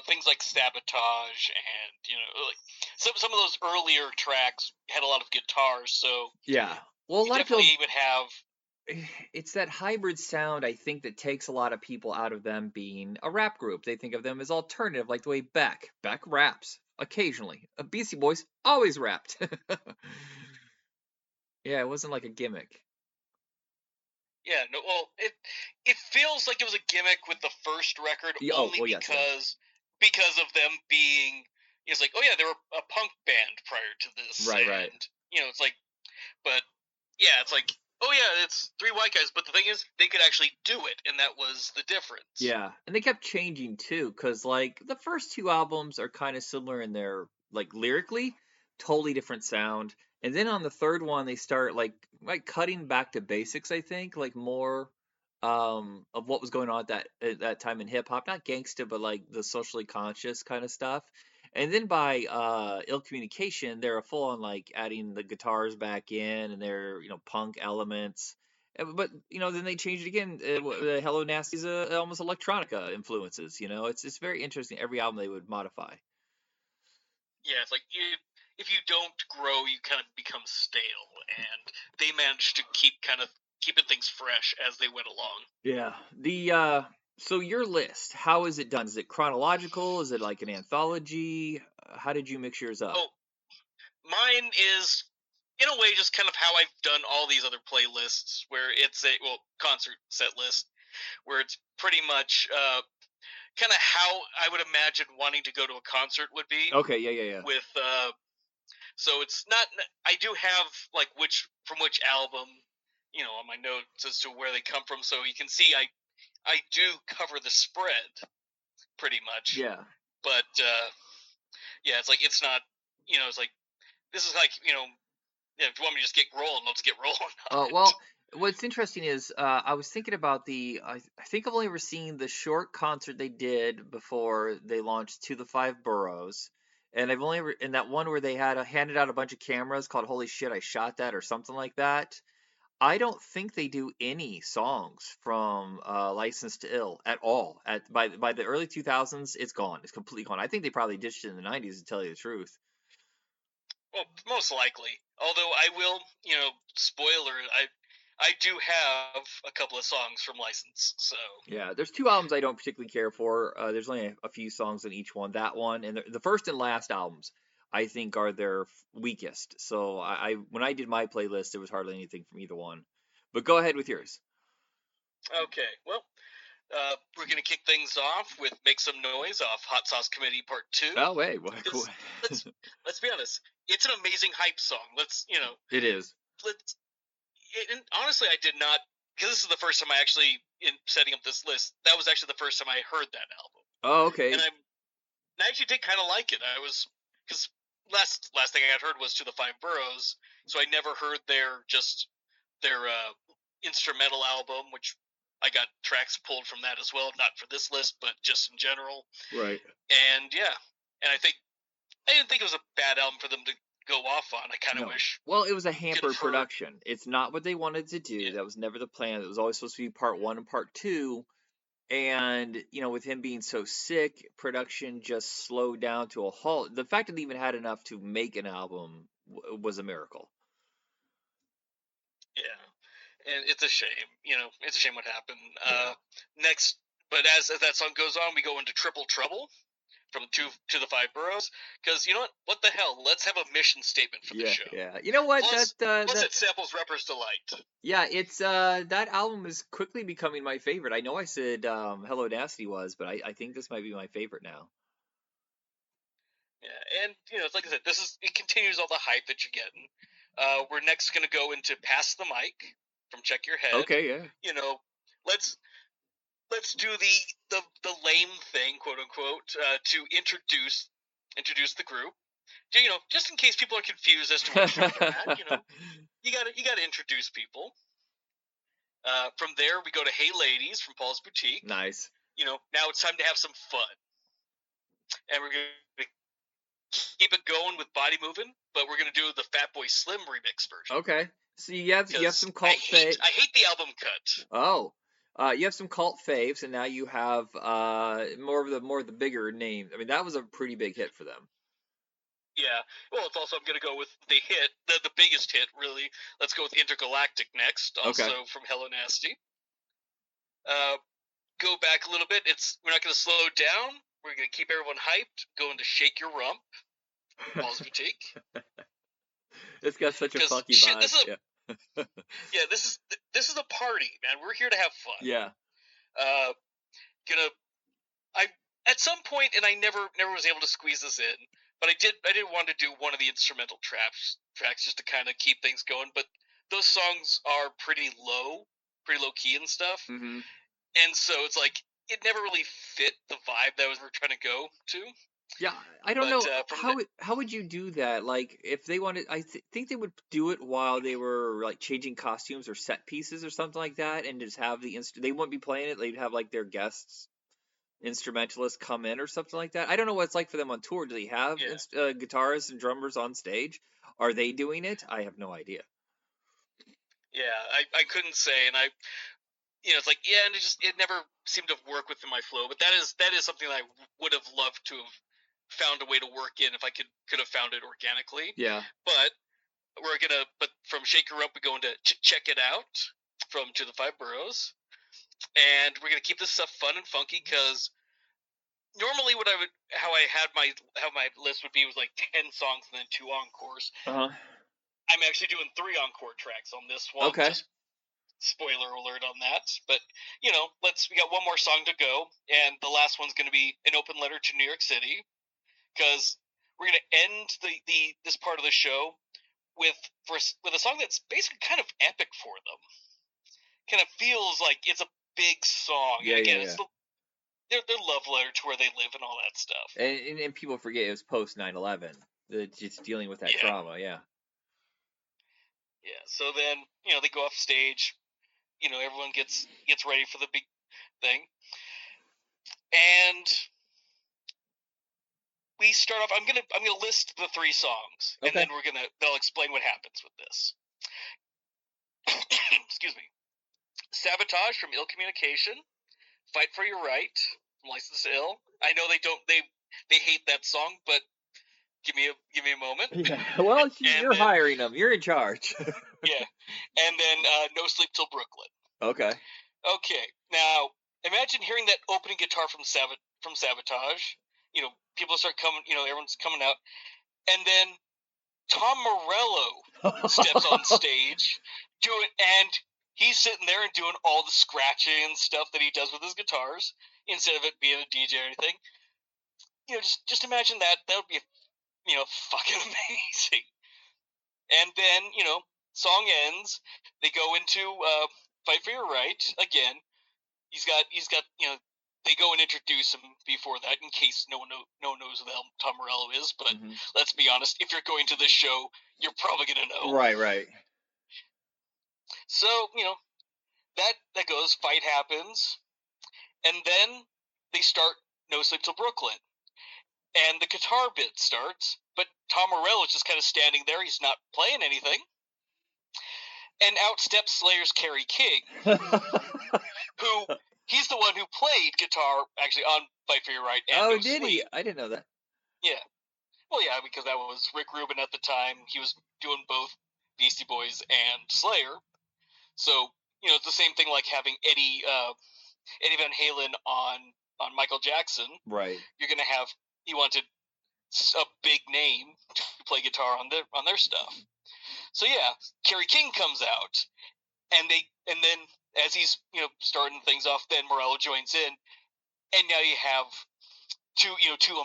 things like Sabotage and like some of those earlier tracks had a lot of guitars, so Yeah. Well, a you lot of people definitely would have. it's that hybrid sound I think that takes a lot of people out of them being a rap group. They think of them as alternative, like the way Beck raps occasionally. Beastie Boys always rapped. Yeah, it wasn't like a gimmick. Yeah, no, well, it feels like it was a gimmick with the first record only Well, yes, yeah. because of them being. It's like, oh yeah, they were a punk band prior to this, Right, right. and it's like, but yeah, it's like, oh yeah, it's three white guys, but the thing is, they could actually do it, and that was the difference. Yeah, and they kept changing too, because like the first two albums are kind of similar in their like lyrically, totally different sound. And then on the third one, they start like cutting back to basics. I think like more. of what was going on at that time in hip hop, not gangsta, but like the socially conscious kind of stuff. And then by Ill Communication, they're full on like adding the guitars back in, and they're punk elements. But then they changed it again. Hello Nasty's almost electronica influences. It's very interesting. Every album they would modify. Yeah, it's like if you don't grow, you kind of become stale, and they managed to keeping things fresh as they went along. Yeah. So your list, how is it done? Is it chronological? Is it like an anthology? How did you mix yours up? Oh, mine is in a way just kind of how I've done all these other playlists, where it's a concert set list, where it's pretty much kind of how I would imagine wanting to go to a concert would be. Okay, yeah. With so it's not. I do have like from which album, on my notes as to where they come from, so you can see I do cover the spread pretty much. Yeah. But yeah, it's like it's not. It's like this is like if you want me to just get rolling, let's get rolling. Well, what's interesting is I was thinking about I think I've only ever seen the short concert they did before they launched To the Five Boroughs, and I've only ever in that one where they handed out a bunch of cameras called "Holy Shit, I Shot That" or something like that. I don't think they do any songs from License to Ill at all. By the early 2000s, it's gone. It's completely gone. I think they probably ditched it in the 90s, to tell you the truth. Well, most likely. Although I will, spoiler, I do have a couple of songs from License, so Yeah, there's two albums I don't particularly care for. There's only a few songs on each one. That one and the first and last albums, I think, are their weakest. So when I did my playlist, there was hardly anything from either one. But go ahead with yours. okay. Well, we're gonna kick things off with "Make Some Noise" off Hot Sauce Committee Part 2. Oh wait, what? Cool. Let's be honest, it's an amazing hype song. It is. And honestly, I did not, because this is the first time I actually, in setting up this list, that was actually the first time I heard that album. Oh, okay. And I actually did kind of like it. Because last thing I had heard was To the Five Boroughs, so I never heard their instrumental album, which I got tracks pulled from that as well, not for this list, but just in general. Right. And yeah, and I didn't think it was a bad album for them to go off on. I kind of wish. Well, it was a hampered production. It's not what they wanted to do. Yeah. That was never the plan. It was always supposed to be part 1 and part 2. And, with him being so sick, production just slowed down to a halt. The fact that they even had enough to make an album was a miracle. Yeah. And it's a shame. It's a shame what happened. Yeah. Next, but as that song goes on, we go into Triple Trouble from to the Five Boroughs, because you know what the hell, let's have a mission statement for the show. Yeah, you know what, plus it samples Rapper's Delight. Yeah, it's that album is quickly becoming my favorite. I know I said Hello Nasty was, but I think this might be my favorite now. Yeah, and it's like I said, it continues all the hype that you're getting. We're next going to go into Pass the Mic from Check Your Head. Okay, yeah. Let's do the lame thing, quote unquote, to introduce the group. Just in case people are confused as to what show they're at, you gotta introduce people. From there, we go to Hey Ladies from Paul's Boutique. Nice. Now it's time to have some fun, and we're gonna keep it going with Body Moving, but we're gonna do the Fatboy Slim remix version. Okay. So you have some cult faves. I hate the album cut. Oh. You have some cult faves, and now you have more of the bigger names. I mean, that was a pretty big hit for them. Yeah. Well, it's also, I'm going to go with the hit, the biggest hit, really. Let's go with Intergalactic next, also from Hello Nasty. Go back a little bit. We're not going to slow down. We're going to keep everyone hyped. Going to Shake Your Rump, Paul's Boutique. It's got such a funky vibe. Yeah, this is a party, man. We're here to have fun. Yeah. At some point, and I never was able to squeeze this in, but I did want to do one of the instrumental tracks just to kind of keep things going. But those songs are pretty low key and stuff, and so it's like it never really fit the vibe that we're trying to go to. Yeah, I don't But know how would you do that? Like, if they wanted, think they would do it while they were like changing costumes or set pieces or something like that, and just have they wouldn't be playing it. They'd have like their guests instrumentalists come in or something like that. I don't know what it's like for them on tour. Do they have yeah, guitarists and drummers on stage? Are they doing it? I have no idea. yeah, I couldn't say, and it's like, yeah, and it never seemed to work within my flow. But that is something that I would have loved to have found a way to work in if I could have found it organically. Yeah. But but from Shake Her Up, we go into Check It Out from To the Five Boroughs, and we're gonna keep this stuff fun and funky because normally how my list would be was like 10 songs and then 2 encores. I'm actually doing 3 encore tracks on this one. Okay. Just spoiler alert on that, but we got one more song to go, and the last one's going to be An Open Letter to New York City, because we're going to end this part of the show with a song that's basically kind of epic for them. Kind of feels like it's a big song. Yeah, and again, yeah. it's their love letter to where they live and all that stuff. And people forget it was post 9/11. Just dealing with that trauma. Yeah. Yeah. So then they go off stage. Everyone gets ready for the big thing, and we start off. I'm gonna list the 3 songs, and then they'll explain what happens with this. Excuse me. Sabotage from Ill Communication, Fight for Your Right from License to Ill. I know they hate that song, but give me a moment. Yeah. Well, you're hiring them. You're in charge. Yeah. And then No Sleep Till Brooklyn. Okay. Okay. Now, imagine hearing that opening guitar from Sabotage. People start coming, everyone's coming out. And then Tom Morello steps on stage, and he's sitting there and doing all the scratching and stuff that he does with his guitars instead of it being a DJ or anything. Just imagine that. That would be, fucking amazing. And then, song ends. They go into Fight for Your Right again. He's got, they go and introduce him before that in case no one knows who the hell Tom Morello is. But let's be honest, if you're going to this show, you're probably going to know. Right. So, that goes, fight happens, and then they start No Sleep Till Brooklyn. And the guitar bit starts, but Tom Morello is just kind of standing there. He's not playing anything. And out steps Slayer's Kerry King, who he's the one who played guitar actually on Fight for Your Right and No did Sleep. he? I didn't know that. Yeah. Well, yeah, because that was Rick Rubin at the time. He was doing both Beastie Boys and Slayer. So, it's the same thing like having Eddie Van Halen on Michael Jackson. Right. You're going to have, he wanted a big name to play guitar on their stuff. So yeah, Kerry King comes out, and then as he's starting things off, then Morello joins in, and now you have two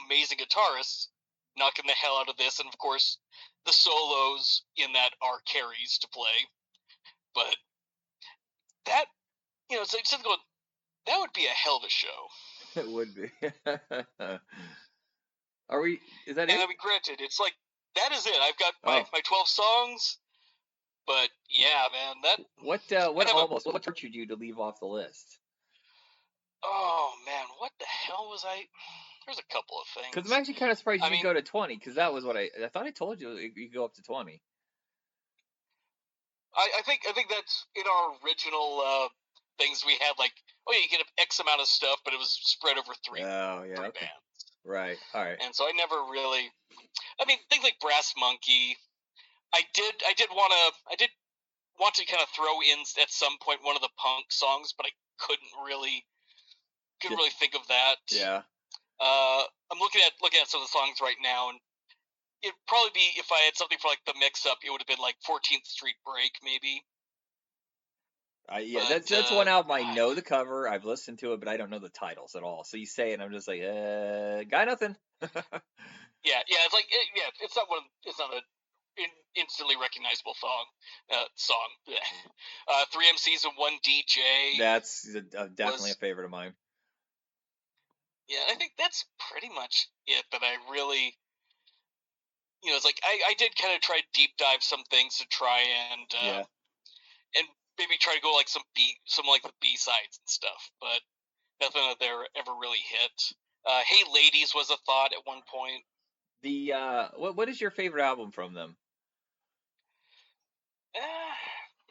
amazing guitarists knocking the hell out of this, and of course the solos in that are Kerry's to play. But that so just going, that would be a hell of a show. It would be. Is that and it? I mean, granted, it's like that is it. I've got my 12 songs. But yeah, man, what tortured you to leave off the list? Oh man, what the hell was I? There's a couple of things. Because I'm actually kind of surprised you didn't go to 20. Because that was what I thought I told you you go up to 20. I think that's in our original things we had, like, you get X amount of stuff, but it was spread over 3 bands. Right. All right. And so I never really. I mean, things like Brass Monkey. I did want to kind of throw in at some point one of the punk songs, but I couldn't really think of that. Yeah. I'm looking at some of the songs right now, and it'd probably be, if I had something for like the mix up, it would have been like 14th Street Break, maybe. Yeah, but, that's one album I know the cover. I've listened to it, but I don't know the titles at all. So you say it, and I'm just like, got nothing. Yeah, it's like, it's not an instantly recognizable song. 3 MCs and 1 DJ. That's definitely a favorite of mine. Yeah, I think that's pretty much it that I really, it's like I did kind of try to deep dive some things to try and maybe try to go like some like the B-sides and stuff, but nothing that they ever really hit. Hey Ladies was a thought at one point. The what is your favorite album from them?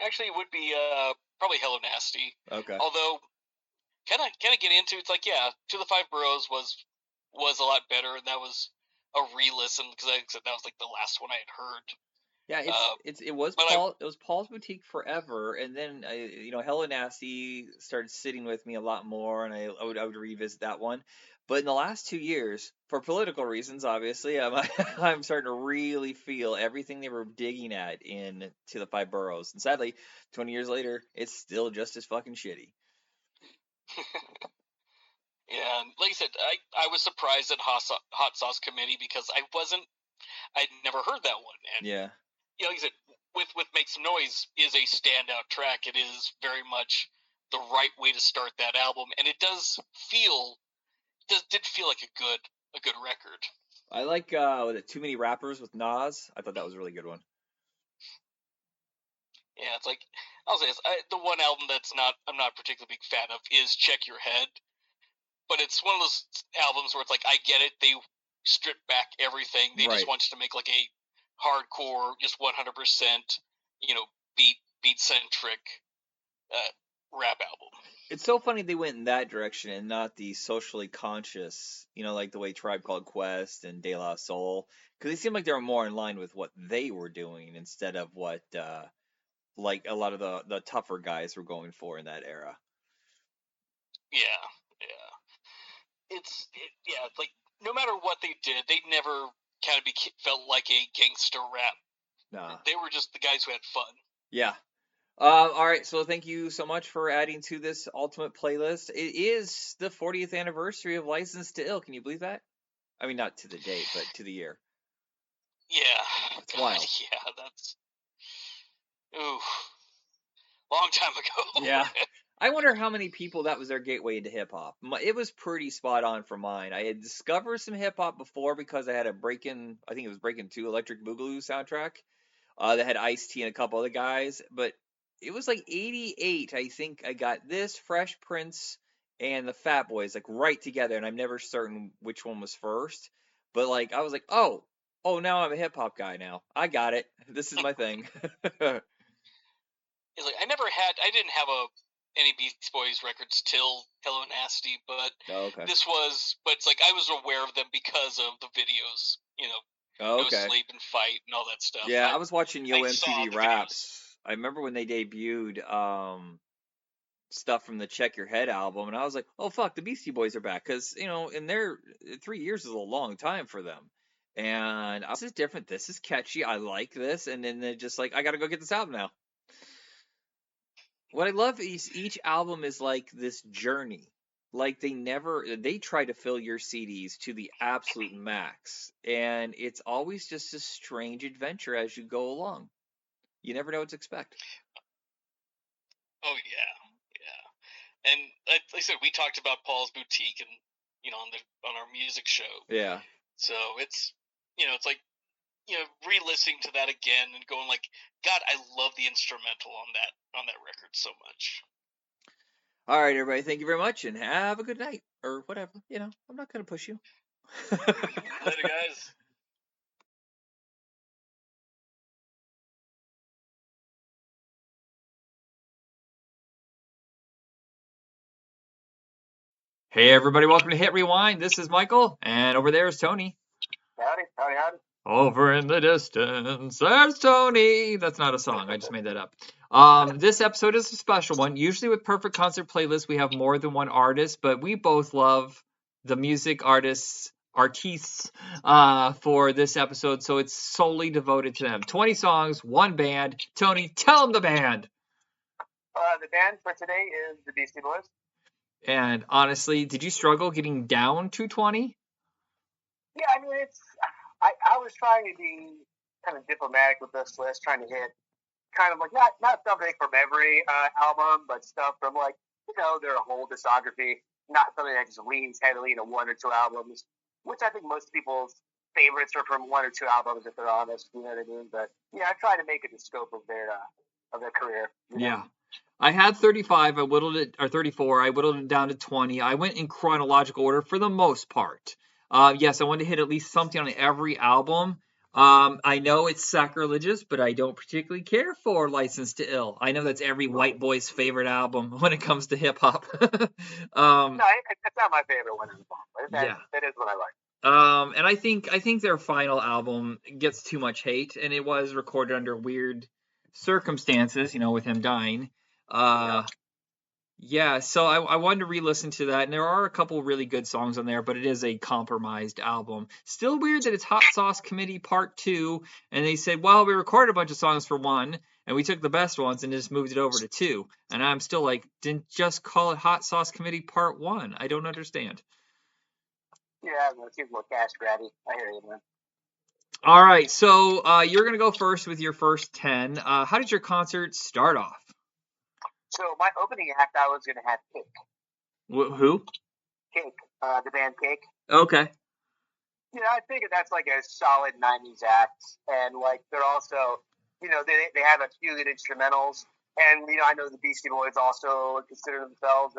Actually, it would be probably Hello Nasty. Okay. Although kind of get into it's like To the Five Boroughs was a lot better, and that was a re-listen because I said that was like the last one I had heard. Yeah, it was But Paul's Boutique forever, and then Hello Nasty started sitting with me a lot more, and I would revisit that one. But in the last 2 years, for political reasons, obviously, I'm starting to really feel everything they were digging at in To the Five Boroughs, and sadly, 20 years later, it's still just as fucking shitty. yeah, like I said, I was surprised at Hot Sauce Committee because I'd never heard that one, and Yeah. Like I said, with Make Some Noise is a standout track. It is very much the right way to start that album, and it did feel like a good record. I like Too Many Rappers with Nas. I thought that was a really good one. Yeah, it's like I'll say this, the one album I'm not a particularly big fan of is Check Your Head, but it's one of those albums where it's like I get it, they strip back everything, they just want you to make like a hardcore, just 100%, beat centric rap album. It's so funny they went in that direction and not the socially conscious, like the way Tribe Called Quest and De La Soul, because they seemed like they were more in line with what they were doing instead of what like a lot of the tougher guys were going for in that era. Yeah, it's like no matter what they did, they never kind of felt like a gangster rap. Nah. They were just the guys who had fun. Yeah. All right, so thank you so much for adding to this ultimate playlist. It is the 40th anniversary of License to Ill. Can you believe that? I mean, not to the date, but to the year. Yeah. It's wild. Yeah, that's long time ago. Yeah. I wonder how many people that was their gateway into hip hop. It was pretty spot on for mine. I had discovered some hip hop before because I had a I think it was Breakin' 2 Electric Boogaloo soundtrack that had Ice-T and a couple other guys. But it was like 88, I think I got this, Fresh Prince, and the Fat Boys like right together, and I'm never certain which one was first. But like I was like, oh, now I'm a hip hop guy now. I got it. This is my thing. It's like I didn't have any Beastie Boys records till Hello Nasty, but okay. but it's like I was aware of them because of the videos, No Sleep and Fight and all that stuff. Yeah, I was watching Yo MTV Raps. I remember when they debuted stuff from the Check Your Head album, and I was like, oh fuck, the Beastie Boys are back, because in their 3 years is a long time for them. And this is different. This is catchy. I like this. And then they're just like, I gotta go get this album now. What I love is each album is like this journey. Like they try to fill your CDs to the absolute max. And it's always just a strange adventure as you go along. You never know what to expect. Oh yeah. And like I said, we talked about Paul's Boutique and on our music show. Yeah. So it's it's like re-listening to that again and going like, God, I love the instrumental on that record so much. All right, everybody. Thank you very much, and have a good night or whatever. I'm not gonna push you. Later, guys. Hey, everybody. Welcome to Hit Rewind. This is Michael, and over there is Tony. Howdy. Over in the distance, there's Tony. That's not a song. I just made that up. This episode is a special one. Usually with Perfect Concert Playlists, we have more than one artist, but we both love the music artists for this episode, so it's solely devoted to them. 20 songs, one band. Tony, tell them the band. The band for today is the Beastie Boys. And honestly, did you struggle getting down to 20? Yeah, I mean, I was trying to be kind of diplomatic with this list, trying to hit kind of like not something from every album, but stuff from like their whole discography. not something that just leans heavily into one or two albums, which I think most people's favorites are from one or two albums, if they're honest. You know what I mean? But yeah, I try to make it the scope of their career. Yeah. I had 35, I whittled it, or 34, I whittled it down to 20. I went in chronological order for the most part. Yes, I wanted to hit at least something on every album. I know it's sacrilegious, but I don't particularly care for License to Ill. I know that's every white boy's favorite album when it comes to hip hop. No, it's not my favorite one in the bomb, but Yeah. that is what I like. And I think their final album gets too much hate, and it was recorded under weird circumstances, with him dying. Yeah, so I wanted to re-listen to that, and there are a couple really good songs on there, but it is a compromised album. Still weird that it's Hot Sauce Committee Part 2, and they said, well, we recorded a bunch of songs for 1, and we took the best ones and just moved it over to 2. And I'm still like, didn't just call it Hot Sauce Committee Part 1. I don't understand. Yeah, it seems more cash grabby. I hear you, man. All right, so you're going to go first with your first 10. How did your concert start off? So my opening act, I was going to have Cake. Who? Cake, the band Cake. Okay. I figured that's like a solid 90s act. And like they're also, they have a few good instrumentals. And, I know the Beastie Boys also consider themselves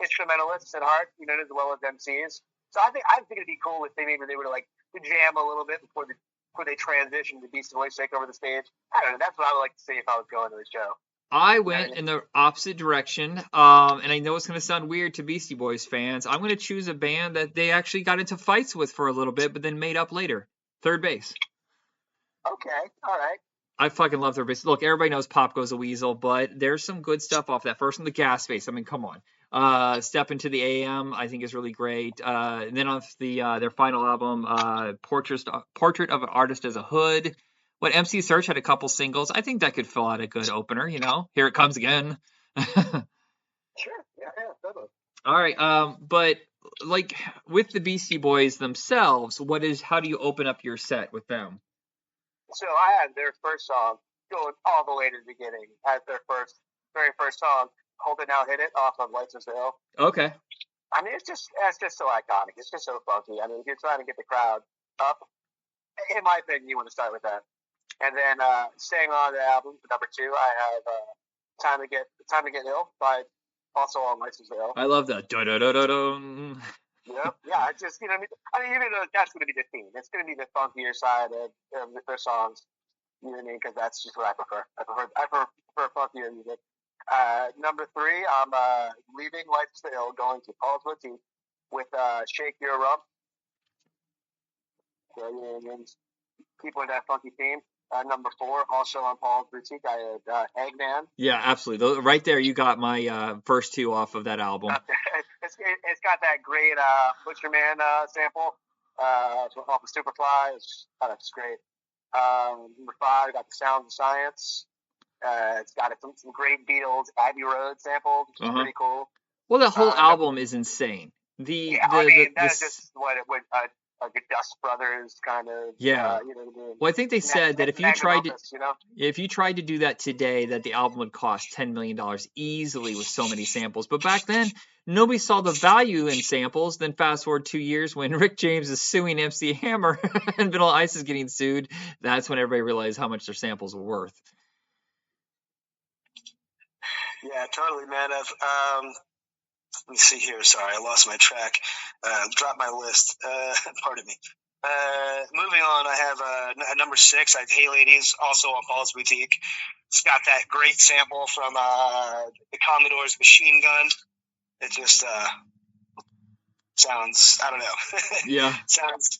instrumentalists at heart, as well as MCs. So I think it'd be cool if they were to like to jam a little bit before they transition to Beastie Boys take over the stage. I don't know. That's what I would like to see if I was going to the show. I went in the opposite direction, and I know it's going to sound weird to Beastie Boys fans. I'm going to choose a band that they actually got into fights with for a little bit, but then made up later. Third Base. Okay, all right. I fucking love Third Base. Look, everybody knows Pop Goes a Weasel, but there's some good stuff off that. First one, the Gas Face. I mean, come on. Step Into the AM, I think is really great. And then off their final album, Portrait of an Artist as a Hood. What MC Search had a couple singles. I think that could fill out a good opener, Here It Comes Again. Sure. Yeah, totally. All right. But like with the Beastie Boys themselves, how do you open up your set with them? So I had their first song going all the way to the beginning as their very first song, Hold It Now Hit It, off of License to Ill. Okay. I mean, it's just so iconic. It's just so funky. I mean, if you're trying to get the crowd up, in my opinion, you want to start with that. And then staying on the album, number 2, I have Time to Get Ill by also on License to Ill. I love that. Da-da-da-da-dum. Yeah. It's just, even though that's going to be the theme. It's going to be the funkier side of their songs. You know what I mean? Because that's just what I prefer. I prefer funkier music. Number 3, I'm leaving License to Ill, going to Paul's Boutique with Shake Your Rump. So, keep with that funky theme. Number 4, also on Paul's Boutique, I had Eggman. Yeah, absolutely. Right there, you got my first 2 off of that album. It's got that great Butcher Man sample off of Superfly. It's great. Number 5, got the Sounds of Science. It's got some great Beatles Abbey Road samples, which is pretty cool. Well, the whole album is insane. That's just what like a Dust Brothers kind of. Yeah. Well, I think they said that if you tried to do that today, that the album would cost $10 million easily with so many samples. But back then, nobody saw the value in samples. Then fast forward 2 years when Rick James is suing MC Hammer and Vanilla Ice is getting sued. That's when everybody realized how much their samples were worth. Yeah, totally, man. Let me see here. Sorry, I lost my track. Dropped my list. Pardon me. Moving on, I have number 6. I have Hey Ladies, also on Paul's Boutique. It's got that great sample from the Commodore's Machine Gun. It just sounds, I don't know. Yeah. sounds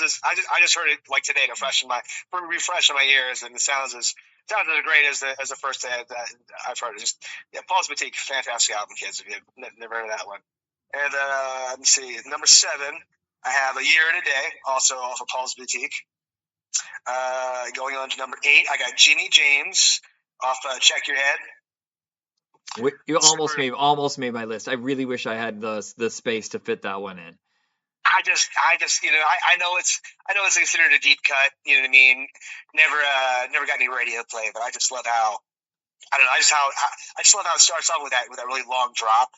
as I just heard it like today to refresh my ears, and it sounds as great as the first that I've heard. Paul's Boutique, fantastic album, kids. If you've never heard of that one. And let me see, number 7, I have A Year and a Day, also off of Paul's Boutique. Going on to number 8, I got Ginny James off Check Your Head. You almost made my list. I really wish I had the space to fit that one in. I just, I know it's considered a deep cut. You know what I mean? Never got any radio play, but I just love how, I don't know. I just love how it starts off with that really long drop.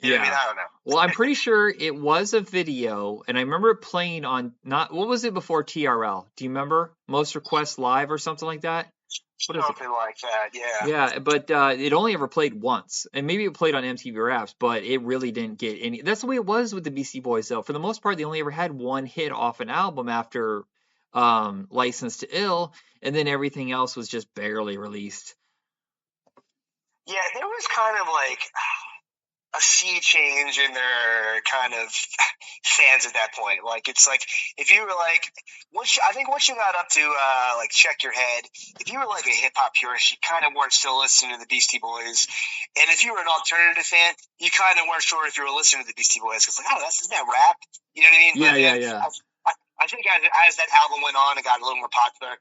You know what I mean? Yeah. I don't know. Well, I'm pretty sure it was a video, and I remember it playing on not what was it before TRL? Do you remember? Most Requests Live or something like that? What is it? Something like that, yeah. Yeah, but it only ever played once, and maybe it played on MTV Raps, but it really didn't get any. That's the way it was with the Beastie Boys, though. For the most part, they only ever had one hit off an album after License to Ill, and then everything else was just barely released. Yeah, there was kind of like a sea change in their kind of fans at that point. Like, it's like, if you were like, I think once you got up to like Check Your Head, if you were like a hip hop purist, you kind of weren't still listening to the Beastie Boys. And if you were an alternative fan, you kind of weren't sure if you were listening to the Beastie Boys, because like, oh, isn't that rap? You know what I mean? Yeah, But yeah, then yeah. I think as that album went on and got a little more popular,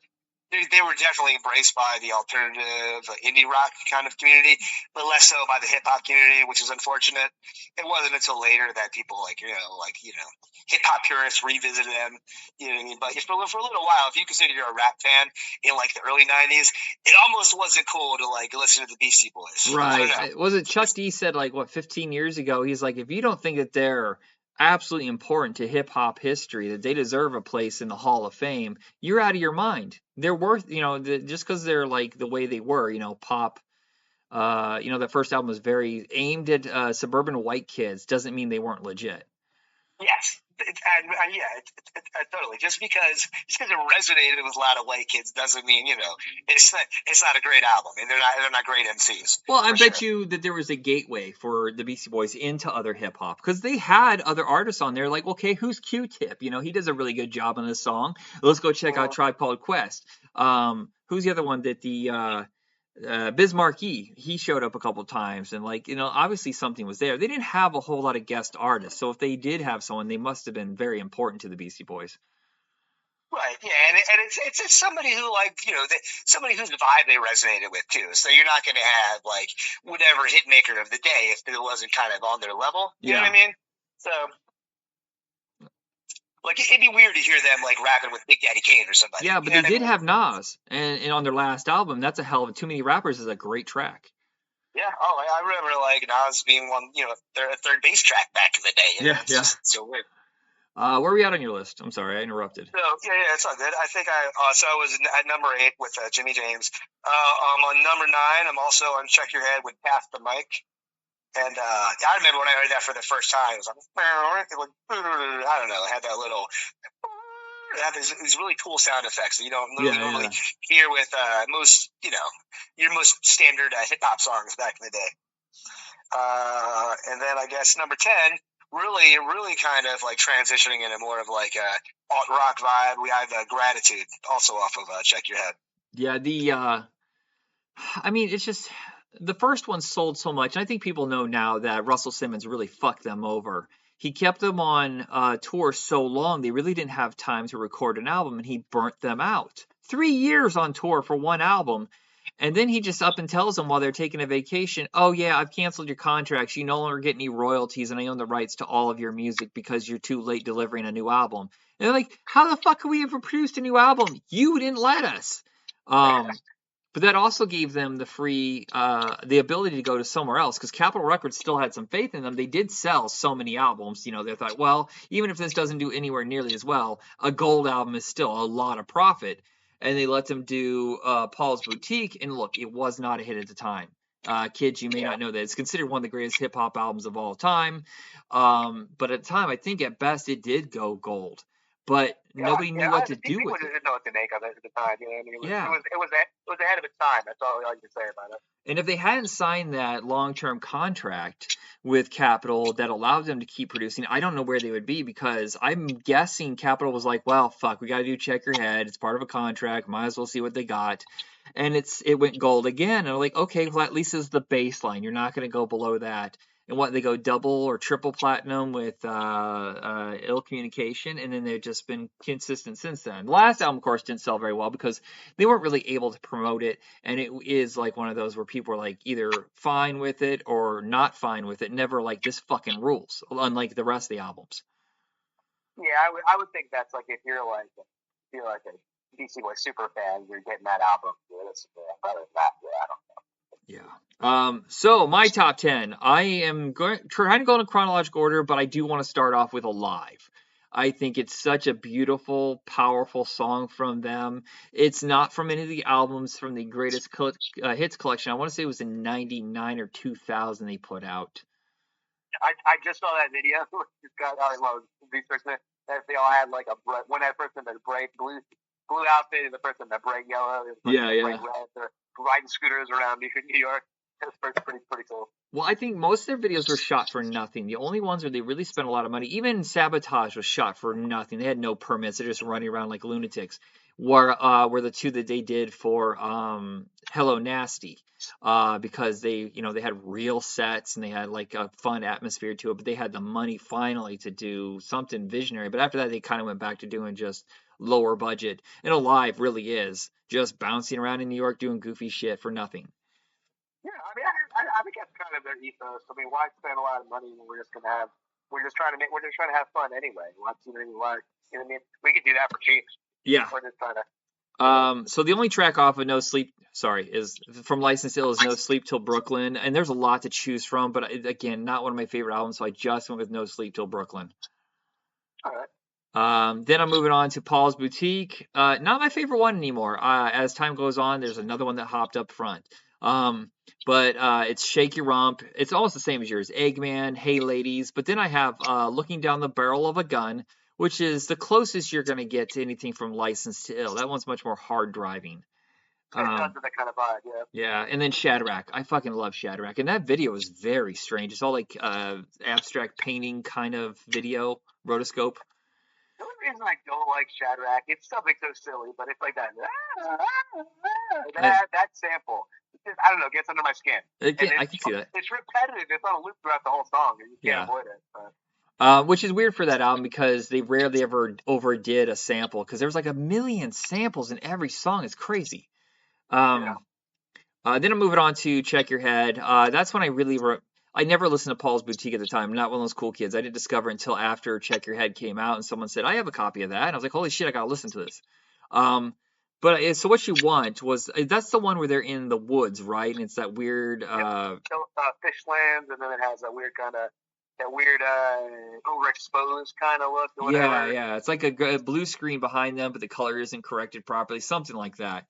they were definitely embraced by the alternative indie rock kind of community, but less so by the hip hop community, which is unfortunate. It wasn't until later that people hip hop purists revisited them. You know what I mean? But for a little while, if you consider you're a rap fan in like the early '90s, it almost wasn't cool to like listen to the Beastie Boys. Right. Was it Chuck D said like what 15 years ago? He's like, if you don't think that they're absolutely important to hip hop history, that they deserve a place in the Hall of Fame, you're out of your mind. They're worth, just because they're like the way they were, pop. The first album was very aimed at suburban white kids. Doesn't mean they weren't legit. Yes. Totally. Just because it resonated with a lot of white kids doesn't mean it's not a great album, and they're not great MCs. Well, I bet you that there was a gateway for the Beastie Boys into other hip hop, because they had other artists on there. Like, okay, who's Q-Tip? He does a really good job on this song. Let's go check out Tribe Called Quest. Who's the other one that the Biz Markie, he showed up a couple times, and obviously something was there. They didn't have a whole lot of guest artists, so if they did have someone, they must have been very important to the Beastie Boys. Right, yeah, and it's somebody who somebody whose vibe they resonated with too. So you're not going to have like whatever hit maker of the day if it wasn't kind of on their level. You know what I mean? So. Like, it'd be weird to hear them, like, rapping with Big Daddy Kane or somebody. Yeah, but they did have Nas, and on their last album, that's a hell of a Too Many Rappers is a great track. Yeah, I remember, like, Nas being one, their third bass track back in the day. Yeah. Just so weird. Where are we at on your list? I'm sorry, I interrupted. So, yeah, it's all good. I think I was at number 8 with Jimmy James. I'm on number 9. I'm also on Check Your Head with Pass the Mic. And I remember when I heard that for the first time, it was like, I don't know, it had that little, it had these really cool sound effects that you don't normally hear with your most standard hip hop songs back in the day. And then I guess number 10, really kind of like transitioning into more of like a alt rock vibe. We have Gratitude, also off of Check Your Head. Yeah, it's just. The first one sold so much, and I think people know now that Russell Simmons really fucked them over. He kept them on tour so long, they really didn't have time to record an album, and he burnt them out. 3 years on tour for one album, and then he just up and tells them while they're taking a vacation, oh yeah, I've canceled your contracts, you no longer get any royalties, and I own the rights to all of your music because you're too late delivering a new album. And they're like, how the fuck could we ever produce a new album? You didn't let us. But that also gave them the ability to go to somewhere else, because Capitol Records still had some faith in them. They did sell so many albums. They thought, well, even if this doesn't do anywhere nearly as well, a gold album is still a lot of profit. And they let them do Paul's Boutique, and look, it was not a hit at the time. Kids, you may not know that. It's considered one of the greatest hip-hop albums of all time. But at the time, I think at best it did go gold. But nobody knew what to do with it. People didn't know what to make of it at the time. It was ahead of its time. That's all I can say about it. And if they hadn't signed that long-term contract with Capitol that allowed them to keep producing, I don't know where they would be, because I'm guessing Capitol was like, well, fuck, we got to do Check Your Head. It's part of a contract. Might as well see what they got. And it went gold again. And I'm like, okay, well, at least it's the baseline. You're not going to go below that. And they go double or triple platinum with Ill Communication, and then they've just been consistent since then. The last album, of course, didn't sell very well because they weren't really able to promote it, and it is like one of those where people are like either fine with it or not fine with it, never like this fucking rules, unlike the rest of the albums. Yeah, I would think that's like if you're like a Beastie Boys super fan, you're getting that album. Other than that, I don't know. Yeah. So my top 10, I am trying to go in a chronological order, but I do want to start off with Alive. I think it's such a beautiful, powerful song from them. It's not from any of the albums from the greatest hits collection. I want to say it was in 99 or 2000 they put out. I just saw that video. It's got researching it. That they all had like one that person that bright blue outfit and the person that bright yellow. Yeah. Bright red. They're riding scooters around New York. That's pretty cool. Well, I think most of their videos were shot for nothing. The only ones where they really spent a lot of money, even Sabotage was shot for nothing. They had no permits. They're just running around like lunatics. Were the two that they did for Hello Nasty, because they had real sets and they had like a fun atmosphere to it, but they had the money finally to do something visionary. But after that, they kind of went back to doing just lower budget. And Alive really is just bouncing around in New York doing goofy shit for nothing. Yeah, I mean, I think that's kind of their ethos. I mean, why spend a lot of money when we're just trying to have fun anyway. Why, you know what I mean? We could do that for cheap. Yeah. We're just trying to. So the only track off of is from License to Ill is No Sleep Till Brooklyn, and there's a lot to choose from, but again, not one of my favorite albums, so I just went with No Sleep Till Brooklyn. All right. Then I'm moving on to Paul's Boutique. Not my favorite one anymore. As time goes on, there's another one that hopped up front. But it's Shake Your Rump. It's almost the same as yours. Eggman, Hey Ladies. But then I have Looking Down the Barrel of a Gun, which is the closest you're going to get to anything from License to Ill. That one's much more hard driving. It does that kind of vibe, yeah. Yeah, and then Shadrach. I fucking love Shadrach. And that video is very strange. It's all like abstract painting kind of video, rotoscope. The only reason I don't like Shadrach, it's something so silly, but it's like that sample. I don't know, gets under my skin. I can see that. It's repetitive. It's on a loop throughout the whole song, and you can't avoid it. Which is weird for that album because they rarely ever overdid a sample because there's like a million samples in every song. It's crazy. Then I'm moving on to Check Your Head. That's when I never listened to Paul's Boutique at the time. I'm not one of those cool kids. I didn't discover until after Check Your Head came out and someone said, I have a copy of that. And I was like, holy shit, I gotta listen to this. But so What You Want that's the one where they're in the woods, right? And it's that weird Fishlands, and then it has that weird overexposed kind of look. Or whatever. Yeah. It's like a blue screen behind them, but the color isn't corrected properly, something like that.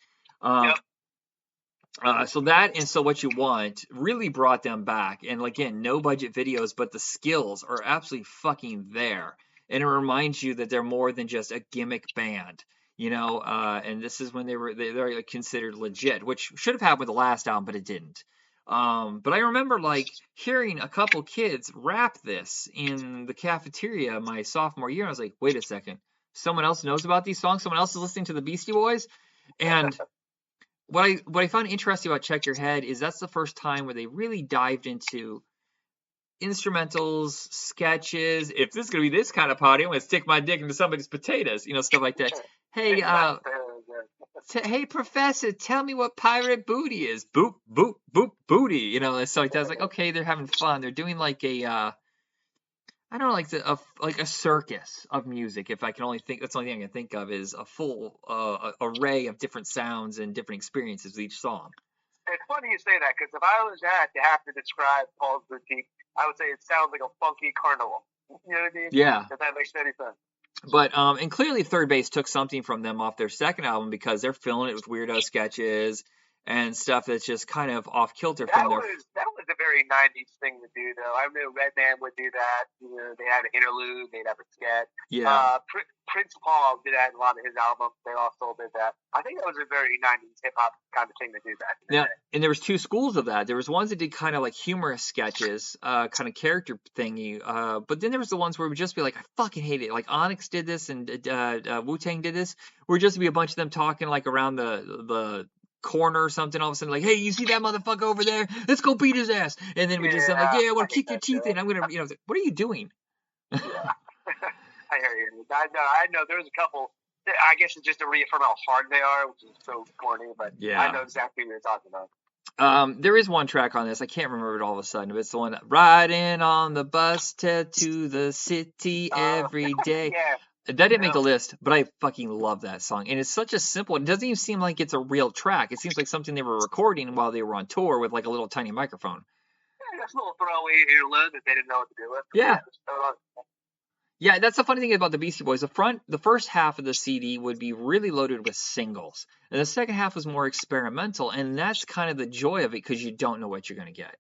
So that and So What You Want really brought them back. And again, no budget videos, but the skills are absolutely fucking there. And it reminds you that they're more than just a gimmick band. And this is when they're considered legit, which should have happened with the last album, but it didn't. But I remember like hearing a couple kids rap this in the cafeteria my sophomore year. And I was like, wait a second, someone else knows about these songs? Someone else is listening to the Beastie Boys? And what I found interesting about Check Your Head is that's the first time where they really dived into instrumentals, sketches. If this is gonna be this kind of party, I'm gonna stick my dick into somebody's potatoes, stuff like that. Hey, hey, professor, tell me what pirate booty is. Boop, boop, boop, booty. And stuff like that. It's like, okay, they're having fun. They're doing like a, I don't know, like a circus of music. If I can only think, that's the only thing I can think of is a full array of different sounds and different experiences with each song. It's funny you say that because if I was to have to describe Paul's Boutique, I would say it sounds like a funky carnival. You know what I mean? Yeah. If that makes any sense. But and clearly Third Base took something from them off their second album because they're filling it with weirdo sketches and stuff that's just kind of off kilter from their. That was a very 90s thing to do, though. I remember Redman would do that. They had an interlude, they'd have a sketch. Yeah. Prince Paul did that in a lot of his albums. They also did that. I think that was a very 90s hip hop kind of thing to do that. Yeah, and there was two schools of that. There was ones that did kind of like humorous sketches, kind of character thingy. But then there was the ones where it would just be like, I fucking hate it. Like Onyx did this and Wu-Tang did this. Where it'd just be a bunch of them talking like around the corner or something, all of a sudden like, hey, you see that motherfucker over there? Let's go beat his ass. And then we just like, yeah, I want to kick your teeth in. I'm gonna, like, what are you doing? Yeah. I hear you. I know. There's a couple. I guess it's just to reaffirm how hard they are, which is so corny. But yeah. I know exactly what you're talking about. There is one track on this. I can't remember it all of a sudden, but it's the one that riding on the bus to the city every day. Yeah. That didn't make the list, but I fucking love that song. And it's such a simple, it doesn't even seem like it's a real track. It seems like something they were recording while they were on tour with like a little tiny microphone. Yeah, that's a little throwaway interlude that they didn't know what to do with. Yeah. Yeah, that's the funny thing about the Beastie Boys. The first half of the CD would be really loaded with singles, and the second half was more experimental, and that's kind of the joy of it because you don't know what you're gonna get.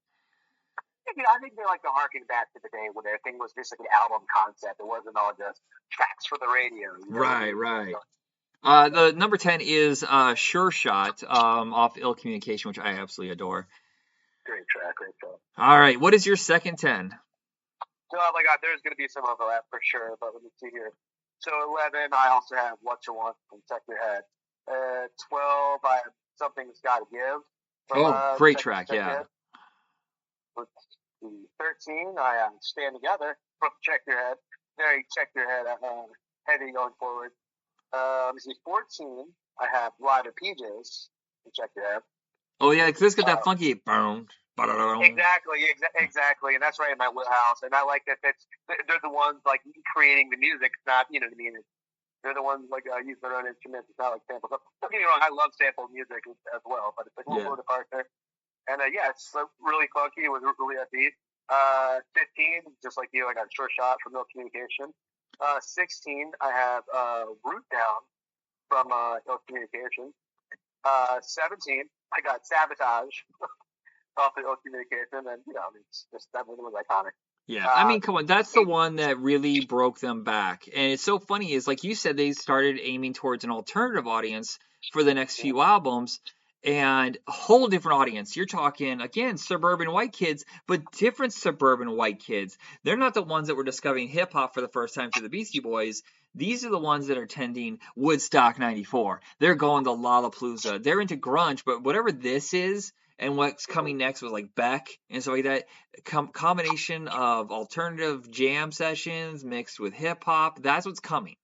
I think they like to harken back to the day when everything was just like an album concept. It wasn't all just tracks for the radio. Right, right. The number 10 is Sure Shot off Ill Communication, which I absolutely adore. Great track. All right, what is your second 10? Oh my God, there's going to be some overlap for sure, but let me see here. So 11, I also have What You Want from Check Your Head. 12, I have Something's Gotta Give. From, great track, yeah. 13, I have Stand Together from Check Your Head. Very Check Your Head, heavy going forward. Let me see, 14, I have Live at PJs from Check Your Head. Oh yeah, because it's got that funky boom. Exactly, and that's right in my wheelhouse. And I like that they're the ones like creating the music, not you know what I mean. They're the ones like use their own instruments. It's not like samples. Don't get me wrong, I love sample music as well, but it's like a little departure. And it's really funky. It was really upbeat. 15, just like you, I got a Short Shot from Ill Communication. 16, I have Root Down from Ill Communication. 17, I got Sabotage off of Ill Communication, and it's just that one was iconic. Yeah, I mean, come on, that's the one that really broke them back. And it's so funny is like you said, they started aiming towards an alternative audience for the next few albums, and a whole different audience. You're talking again, suburban white kids, but different suburban white kids. They're not the ones that were discovering hip hop for the first time through the Beastie Boys. These are the ones that are attending Woodstock 94. They're going to Lollapalooza. They're into grunge, but whatever this is, and what's coming next was like Beck and stuff like that. Combination of alternative jam sessions mixed with hip hop. That's what's coming.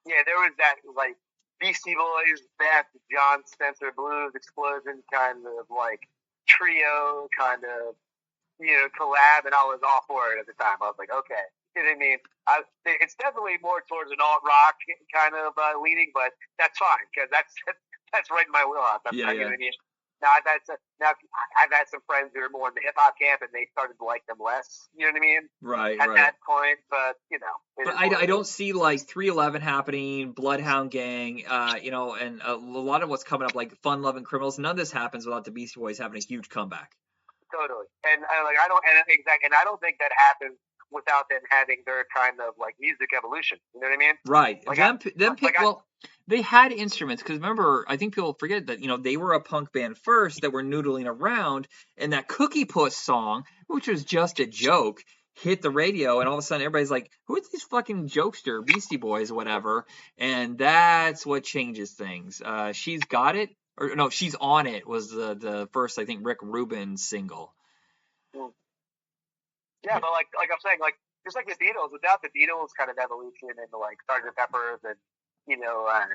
Yeah, there was that like Beastie Boys, Beck, John Spencer Blues Explosion kind of like trio kind of collab, and I was all for it at the time. I was like, okay. You know what I mean? It's definitely more towards an alt rock kind of leaning, but that's fine because that's right in my wheelhouse. You know what I mean? Now I've had some friends who are more in the hip hop camp, and they started to like them less. You know what I mean? Right. At that point, but But I don't see like 311 happening, Bloodhound Gang, and a lot of what's coming up like Fun Loving Criminals. None of this happens without the Beastie Boys having a huge comeback. Totally, and I don't think that happens without them having their kind of like music evolution. You know what I mean? Right. They had instruments because remember, I think people forget that they were a punk band first that were noodling around, and that Cookie Puss song, which was just a joke, hit the radio, and all of a sudden everybody's like, "Who are these fucking jokester Beastie Boys, or whatever?" And that's what changes things. She's Got It, or no, She's On It was the first, I think, Rick Rubin single. Yeah, but like I'm saying, like just like the Beatles, without the Beatles kind of evolution into like Sgt. Pepper's and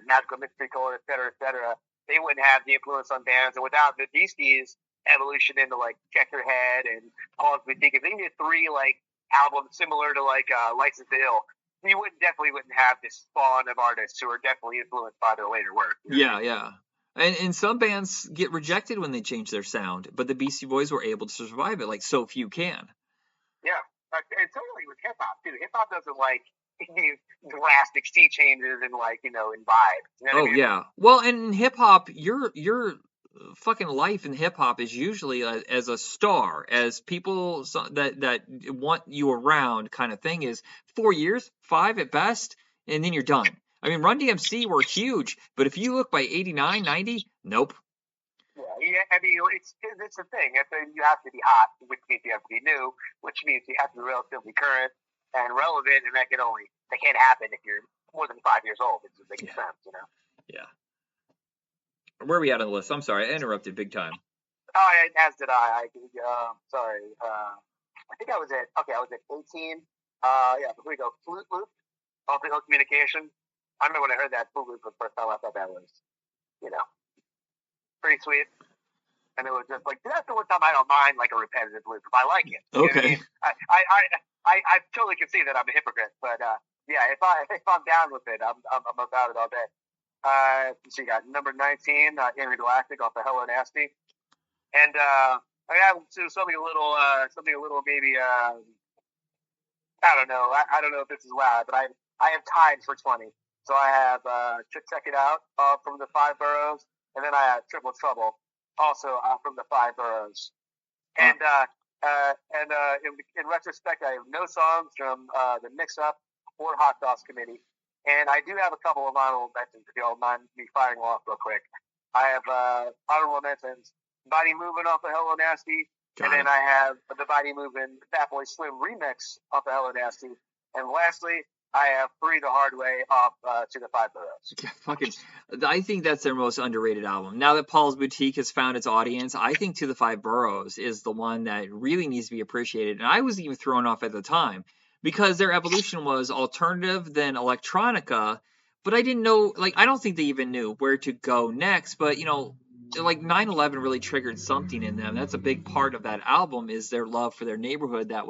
Magical Mystery Tour, et cetera, they wouldn't have the influence on bands. And without the Beasties' evolution into like Check Your Head and Paul's Boutique, if they did 3 like albums similar to like License to Ill, we definitely wouldn't have this spawn of artists who are definitely influenced by their later work. Yeah. And some bands get rejected when they change their sound, but the Beastie Boys were able to survive it like so few can. Yeah, and totally with hip hop too. Hip hop doesn't like these drastic sea changes and like in vibe. You know what I mean? Yeah. Well, and in hip hop, your fucking life in hip hop is usually as a star, as people that want you around, kind of thing, is 4 years, 5 at best, and then you're done. I mean, Run DMC were huge, but if you look by 89, 90, nope. Yeah, I mean, it's a thing. You have to be hot, which means you have to be new, which means you have to be relatively current and relevant, and that can't happen if you're more than 5 years old. It doesn't make sense, Yeah. Where are we at on the list? I'm sorry, I interrupted big time. Oh, as did I. Sorry. I think I was at 18. Here we go. Flute Loop, Optical Communication. I remember when I heard that Flute Loop for the first time, I thought that was, pretty sweet. And it was just like, that's the one time I don't mind like a repetitive loop if I like it. Okay. I totally can see that I'm a hypocrite, but yeah, if I'm down with it, I'm about it all day. So you got number 19, Intergalactic off of Hello Nasty, and I have something a little maybe I don't know. I don't know if this is loud, but I have tied for 20. So I have Check It Out from the Five Boroughs, and then I have Triple Trouble also from the Five Boroughs. And in retrospect, I have no songs from the Mix Up or Hot Sauce Committee. And I do have a couple of honorable mentions if you don't mind me firing off real quick. I have honorable mentions: Body Moving off of Hello Nasty, and then I have the Body Moving Fatboy Slim remix off of Hello Nasty. And lastly, I have Free the Hard Way off To the Five Boroughs. I think that's their most underrated album. Now that Paul's Boutique has found its audience, I think To the Five Boroughs is the one that really needs to be appreciated. And I was even thrown off at the time because their evolution was alternative, then electronica. But I didn't know, like, I don't think they even knew where to go next. But, you know, like 9/11 really triggered something in them. That's a big part of that album is their love for their neighborhood that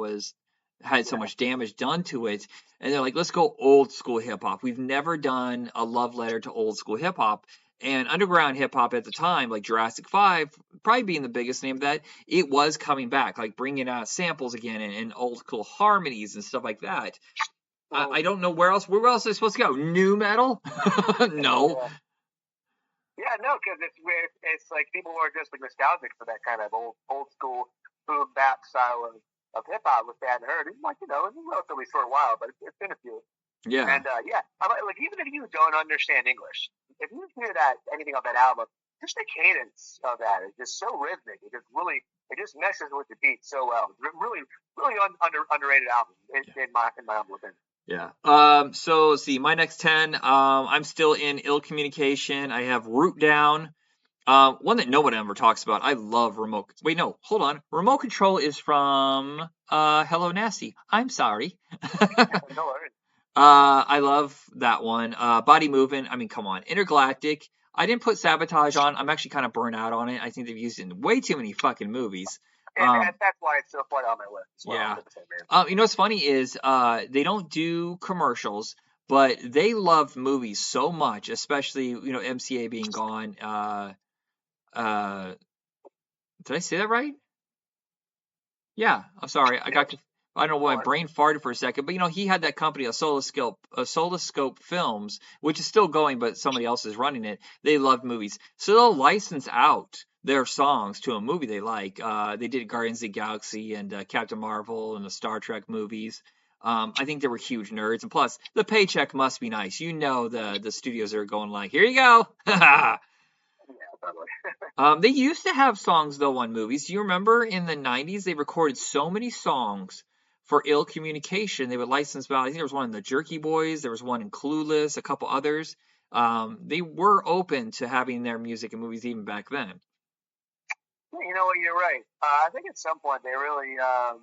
had so much damage done to it. And they're like, let's go old school hip hop. We've never done a love letter to old school hip hop. And underground hip hop at the time, like Jurassic 5, probably being the biggest name of that, it was coming back, like bringing out samples again and old school harmonies and stuff like that. I don't know where else are they supposed to go? New metal? No. Yeah, no, because it's like people are just like nostalgic for that kind of old school boom bap style of hip hop with that heard. It's like, you know, it's a relatively short while, but it's been a few. Yeah. And like even if you don't understand English, if you hear anything on that album, just the cadence of that is just so rhythmic. It just meshes with the beat so well. Really, really underrated album in my humble opinion. Yeah. So let's see. My next 10. I'm still in Ill Communication. I have Root Down. One that no one ever talks about. I love Remote. Wait, no, hold on. Remote Control is from Hello Nasty. I'm sorry. No worries. I love that one. Body Moving. I mean, come on. Intergalactic. I didn't put Sabotage on. I'm actually kind of burnt out on it. I think they've used it in way too many fucking movies. And that's why it's so far on my list as well. Yeah. You know what's funny is they don't do commercials, but they love movies so much, especially, you know, MCA being gone. Did I say that right? Yeah, I'm sorry. I don't know why my brain farted for a second, but you know, he had that company, Solascope Films, which is still going, but somebody else is running it. They love movies. So they'll license out their songs to a movie they like. They did Guardians of the Galaxy and Captain Marvel and the Star Trek movies. I think they were huge nerds, and plus the paycheck must be nice. You know, the studios are going like, here you go. They used to have songs though on movies. Do you remember in the 90s they recorded so many songs for Ill Communication? They would license them out. I think there was one in the Jerky Boys, there was one in Clueless, a couple others. They were open to having their music in movies even back then. You know what? You're right. I think at some point they really got.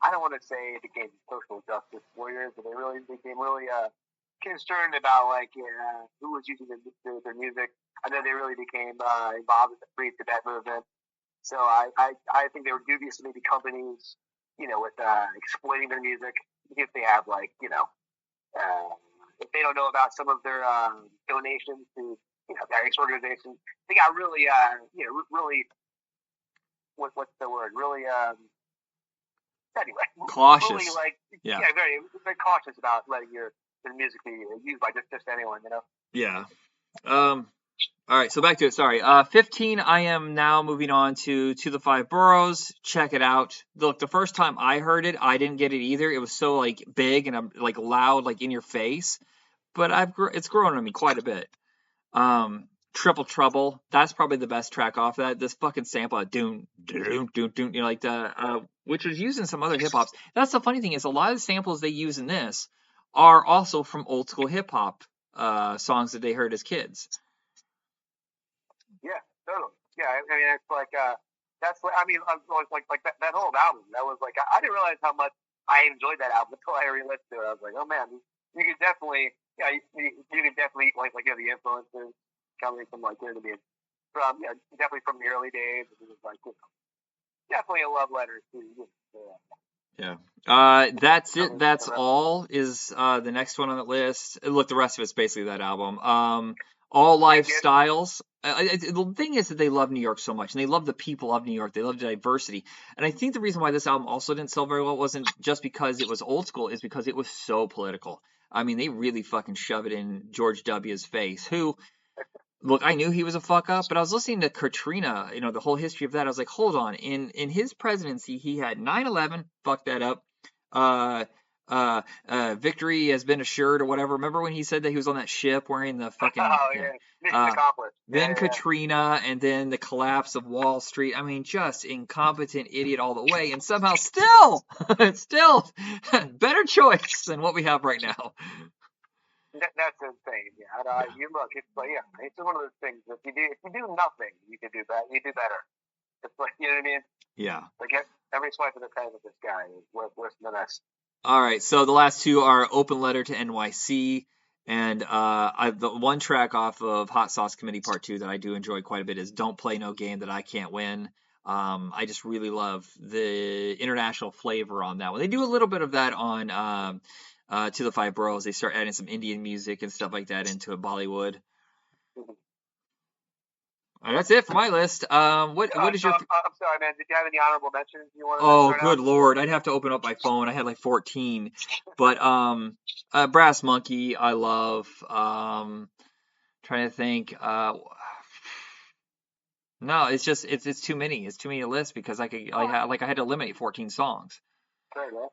I don't want to say it became social justice warriors, but they really became really concerned about like who was using their music. I know they really became involved in the Free Tibet movement. So I think they were dubious to maybe companies, you know, with exploiting their music if they have like, you know, if they don't know about some of their donations to, you know, various organizations. They got really you know, really what's the word? Really anyway, cautious. Really like very cautious about letting your music be used by just anyone, you know. Yeah. All right, so back to it. Sorry. 15. I am now moving on to the Five Boroughs. Check it out. Look, the first time I heard it, I didn't get it either. It was so like big and like loud, like in your face. But it's grown on me quite a bit. Triple Trouble. That's probably the best track off that. This fucking sample, doom, doom, doom, doom. You know, like the which was used in some other hip hops. That's the funny thing is a lot of the samples they use in this are also from old school hip hop songs that they heard as kids. Yeah, totally. Yeah, I mean, it's like that's what I mean. Like that whole album. That was like I didn't realize how much I enjoyed that album until I re-listened to it. I was like, oh man, you could definitely, yeah, you could definitely like you know, the influences coming from like you know, from definitely from the early days. It was like you know, definitely a love letter to. Yeah. That's it. That's all. Is the next one on the list? Look, the rest of it's basically that album. All Lifestyles. The thing is that they love New York so much, and they love the people of New York. They love the diversity, and I think the reason why this album also didn't sell very well wasn't just because it was old school, is because it was so political. I mean, they really fucking shove it in George W.'s face. Who, look, I knew he was a fuck up, but I was listening to Katrina, the whole history of that. I was like, hold on. In his presidency, he had 9/11, fuck that up. Victory has been assured or whatever. Remember when he said that he was on that ship wearing the fucking Mission accomplished. Then Katrina, and then the collapse of Wall Street. I mean, just incompetent idiot all the way, and somehow still better choice than what we have right now. That's insane. Yeah, you look. It's like, it's one of those things. If you do nothing, you can do better. You do better. It's like, you know what I mean? Yeah. Like every swipe of the pen with this guy is worse than the next. All right, so the last two are Open Letter to NYC, and the one track off of Hot Sauce Committee Part 2 that I do enjoy quite a bit is Don't Play No Game That I Can't Win. I just really love the international flavor on that one. They do a little bit of that on To the Five Boroughs. They start adding some Indian music and stuff like that into Bollywood. That's it for my list. What is your? I'm sorry, man. Did you have any honorable mentions you wanted? Oh, good lord! I'd have to open up my phone. I had like 14, but Brass Monkey, I love. Trying to think. No, it's just it's too many. It's too many to list because I had to eliminate 14 songs. Fair enough.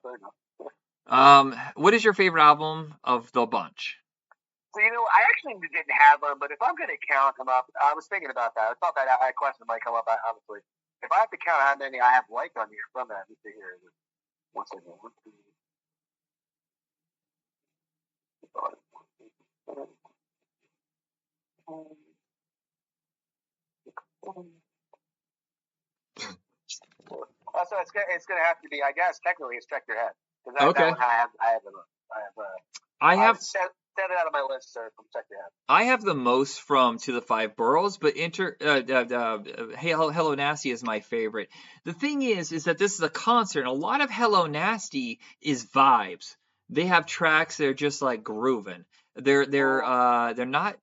What is your favorite album of the bunch? So, I actually didn't have them, but if I'm going to count them up, I was thinking about that. I thought that question might come up, obviously. If I have to count how many I have liked on here from that, let me see here. One second. So it's going to have to be, I guess, technically, it's Check Your Head. Okay. I have 7 out of my list, sir, from Check Your Head. I have the most from To the Five Boroughs, but Hello Nasty is my favorite. The thing is that this is a concert, and a lot of Hello Nasty is vibes. They have tracks that are just like grooving. They're not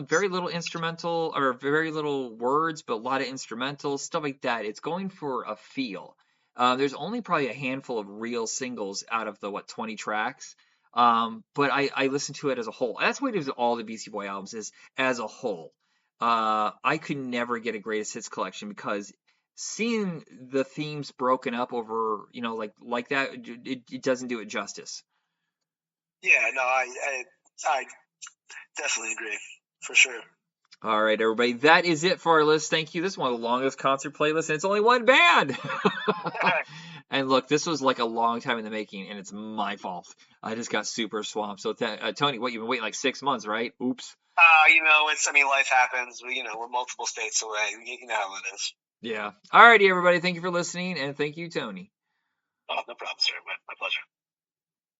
very little instrumental or very little words, but a lot of instrumental stuff like that. It's going for a feel. There's only probably a handful of real singles out of the 20 tracks. But I listen to it as a whole. That's what it is with all the Beastie Boy albums, is as a whole. I could never get a greatest hits collection because seeing the themes broken up over, like that, it doesn't do it justice. Yeah, no, I definitely agree, for sure. All right, everybody, that is it for our list. Thank you. This is one of the longest concert playlists, and it's only one band. And look, this was like a long time in the making, and it's my fault. I just got super swamped. So, Tony, you've been waiting like 6 months, right? Oops. Life happens. We're multiple states away. You know how it is. Yeah. All righty, everybody. Thank you for listening, and thank you, Tony. Oh, no problem, sir. My pleasure.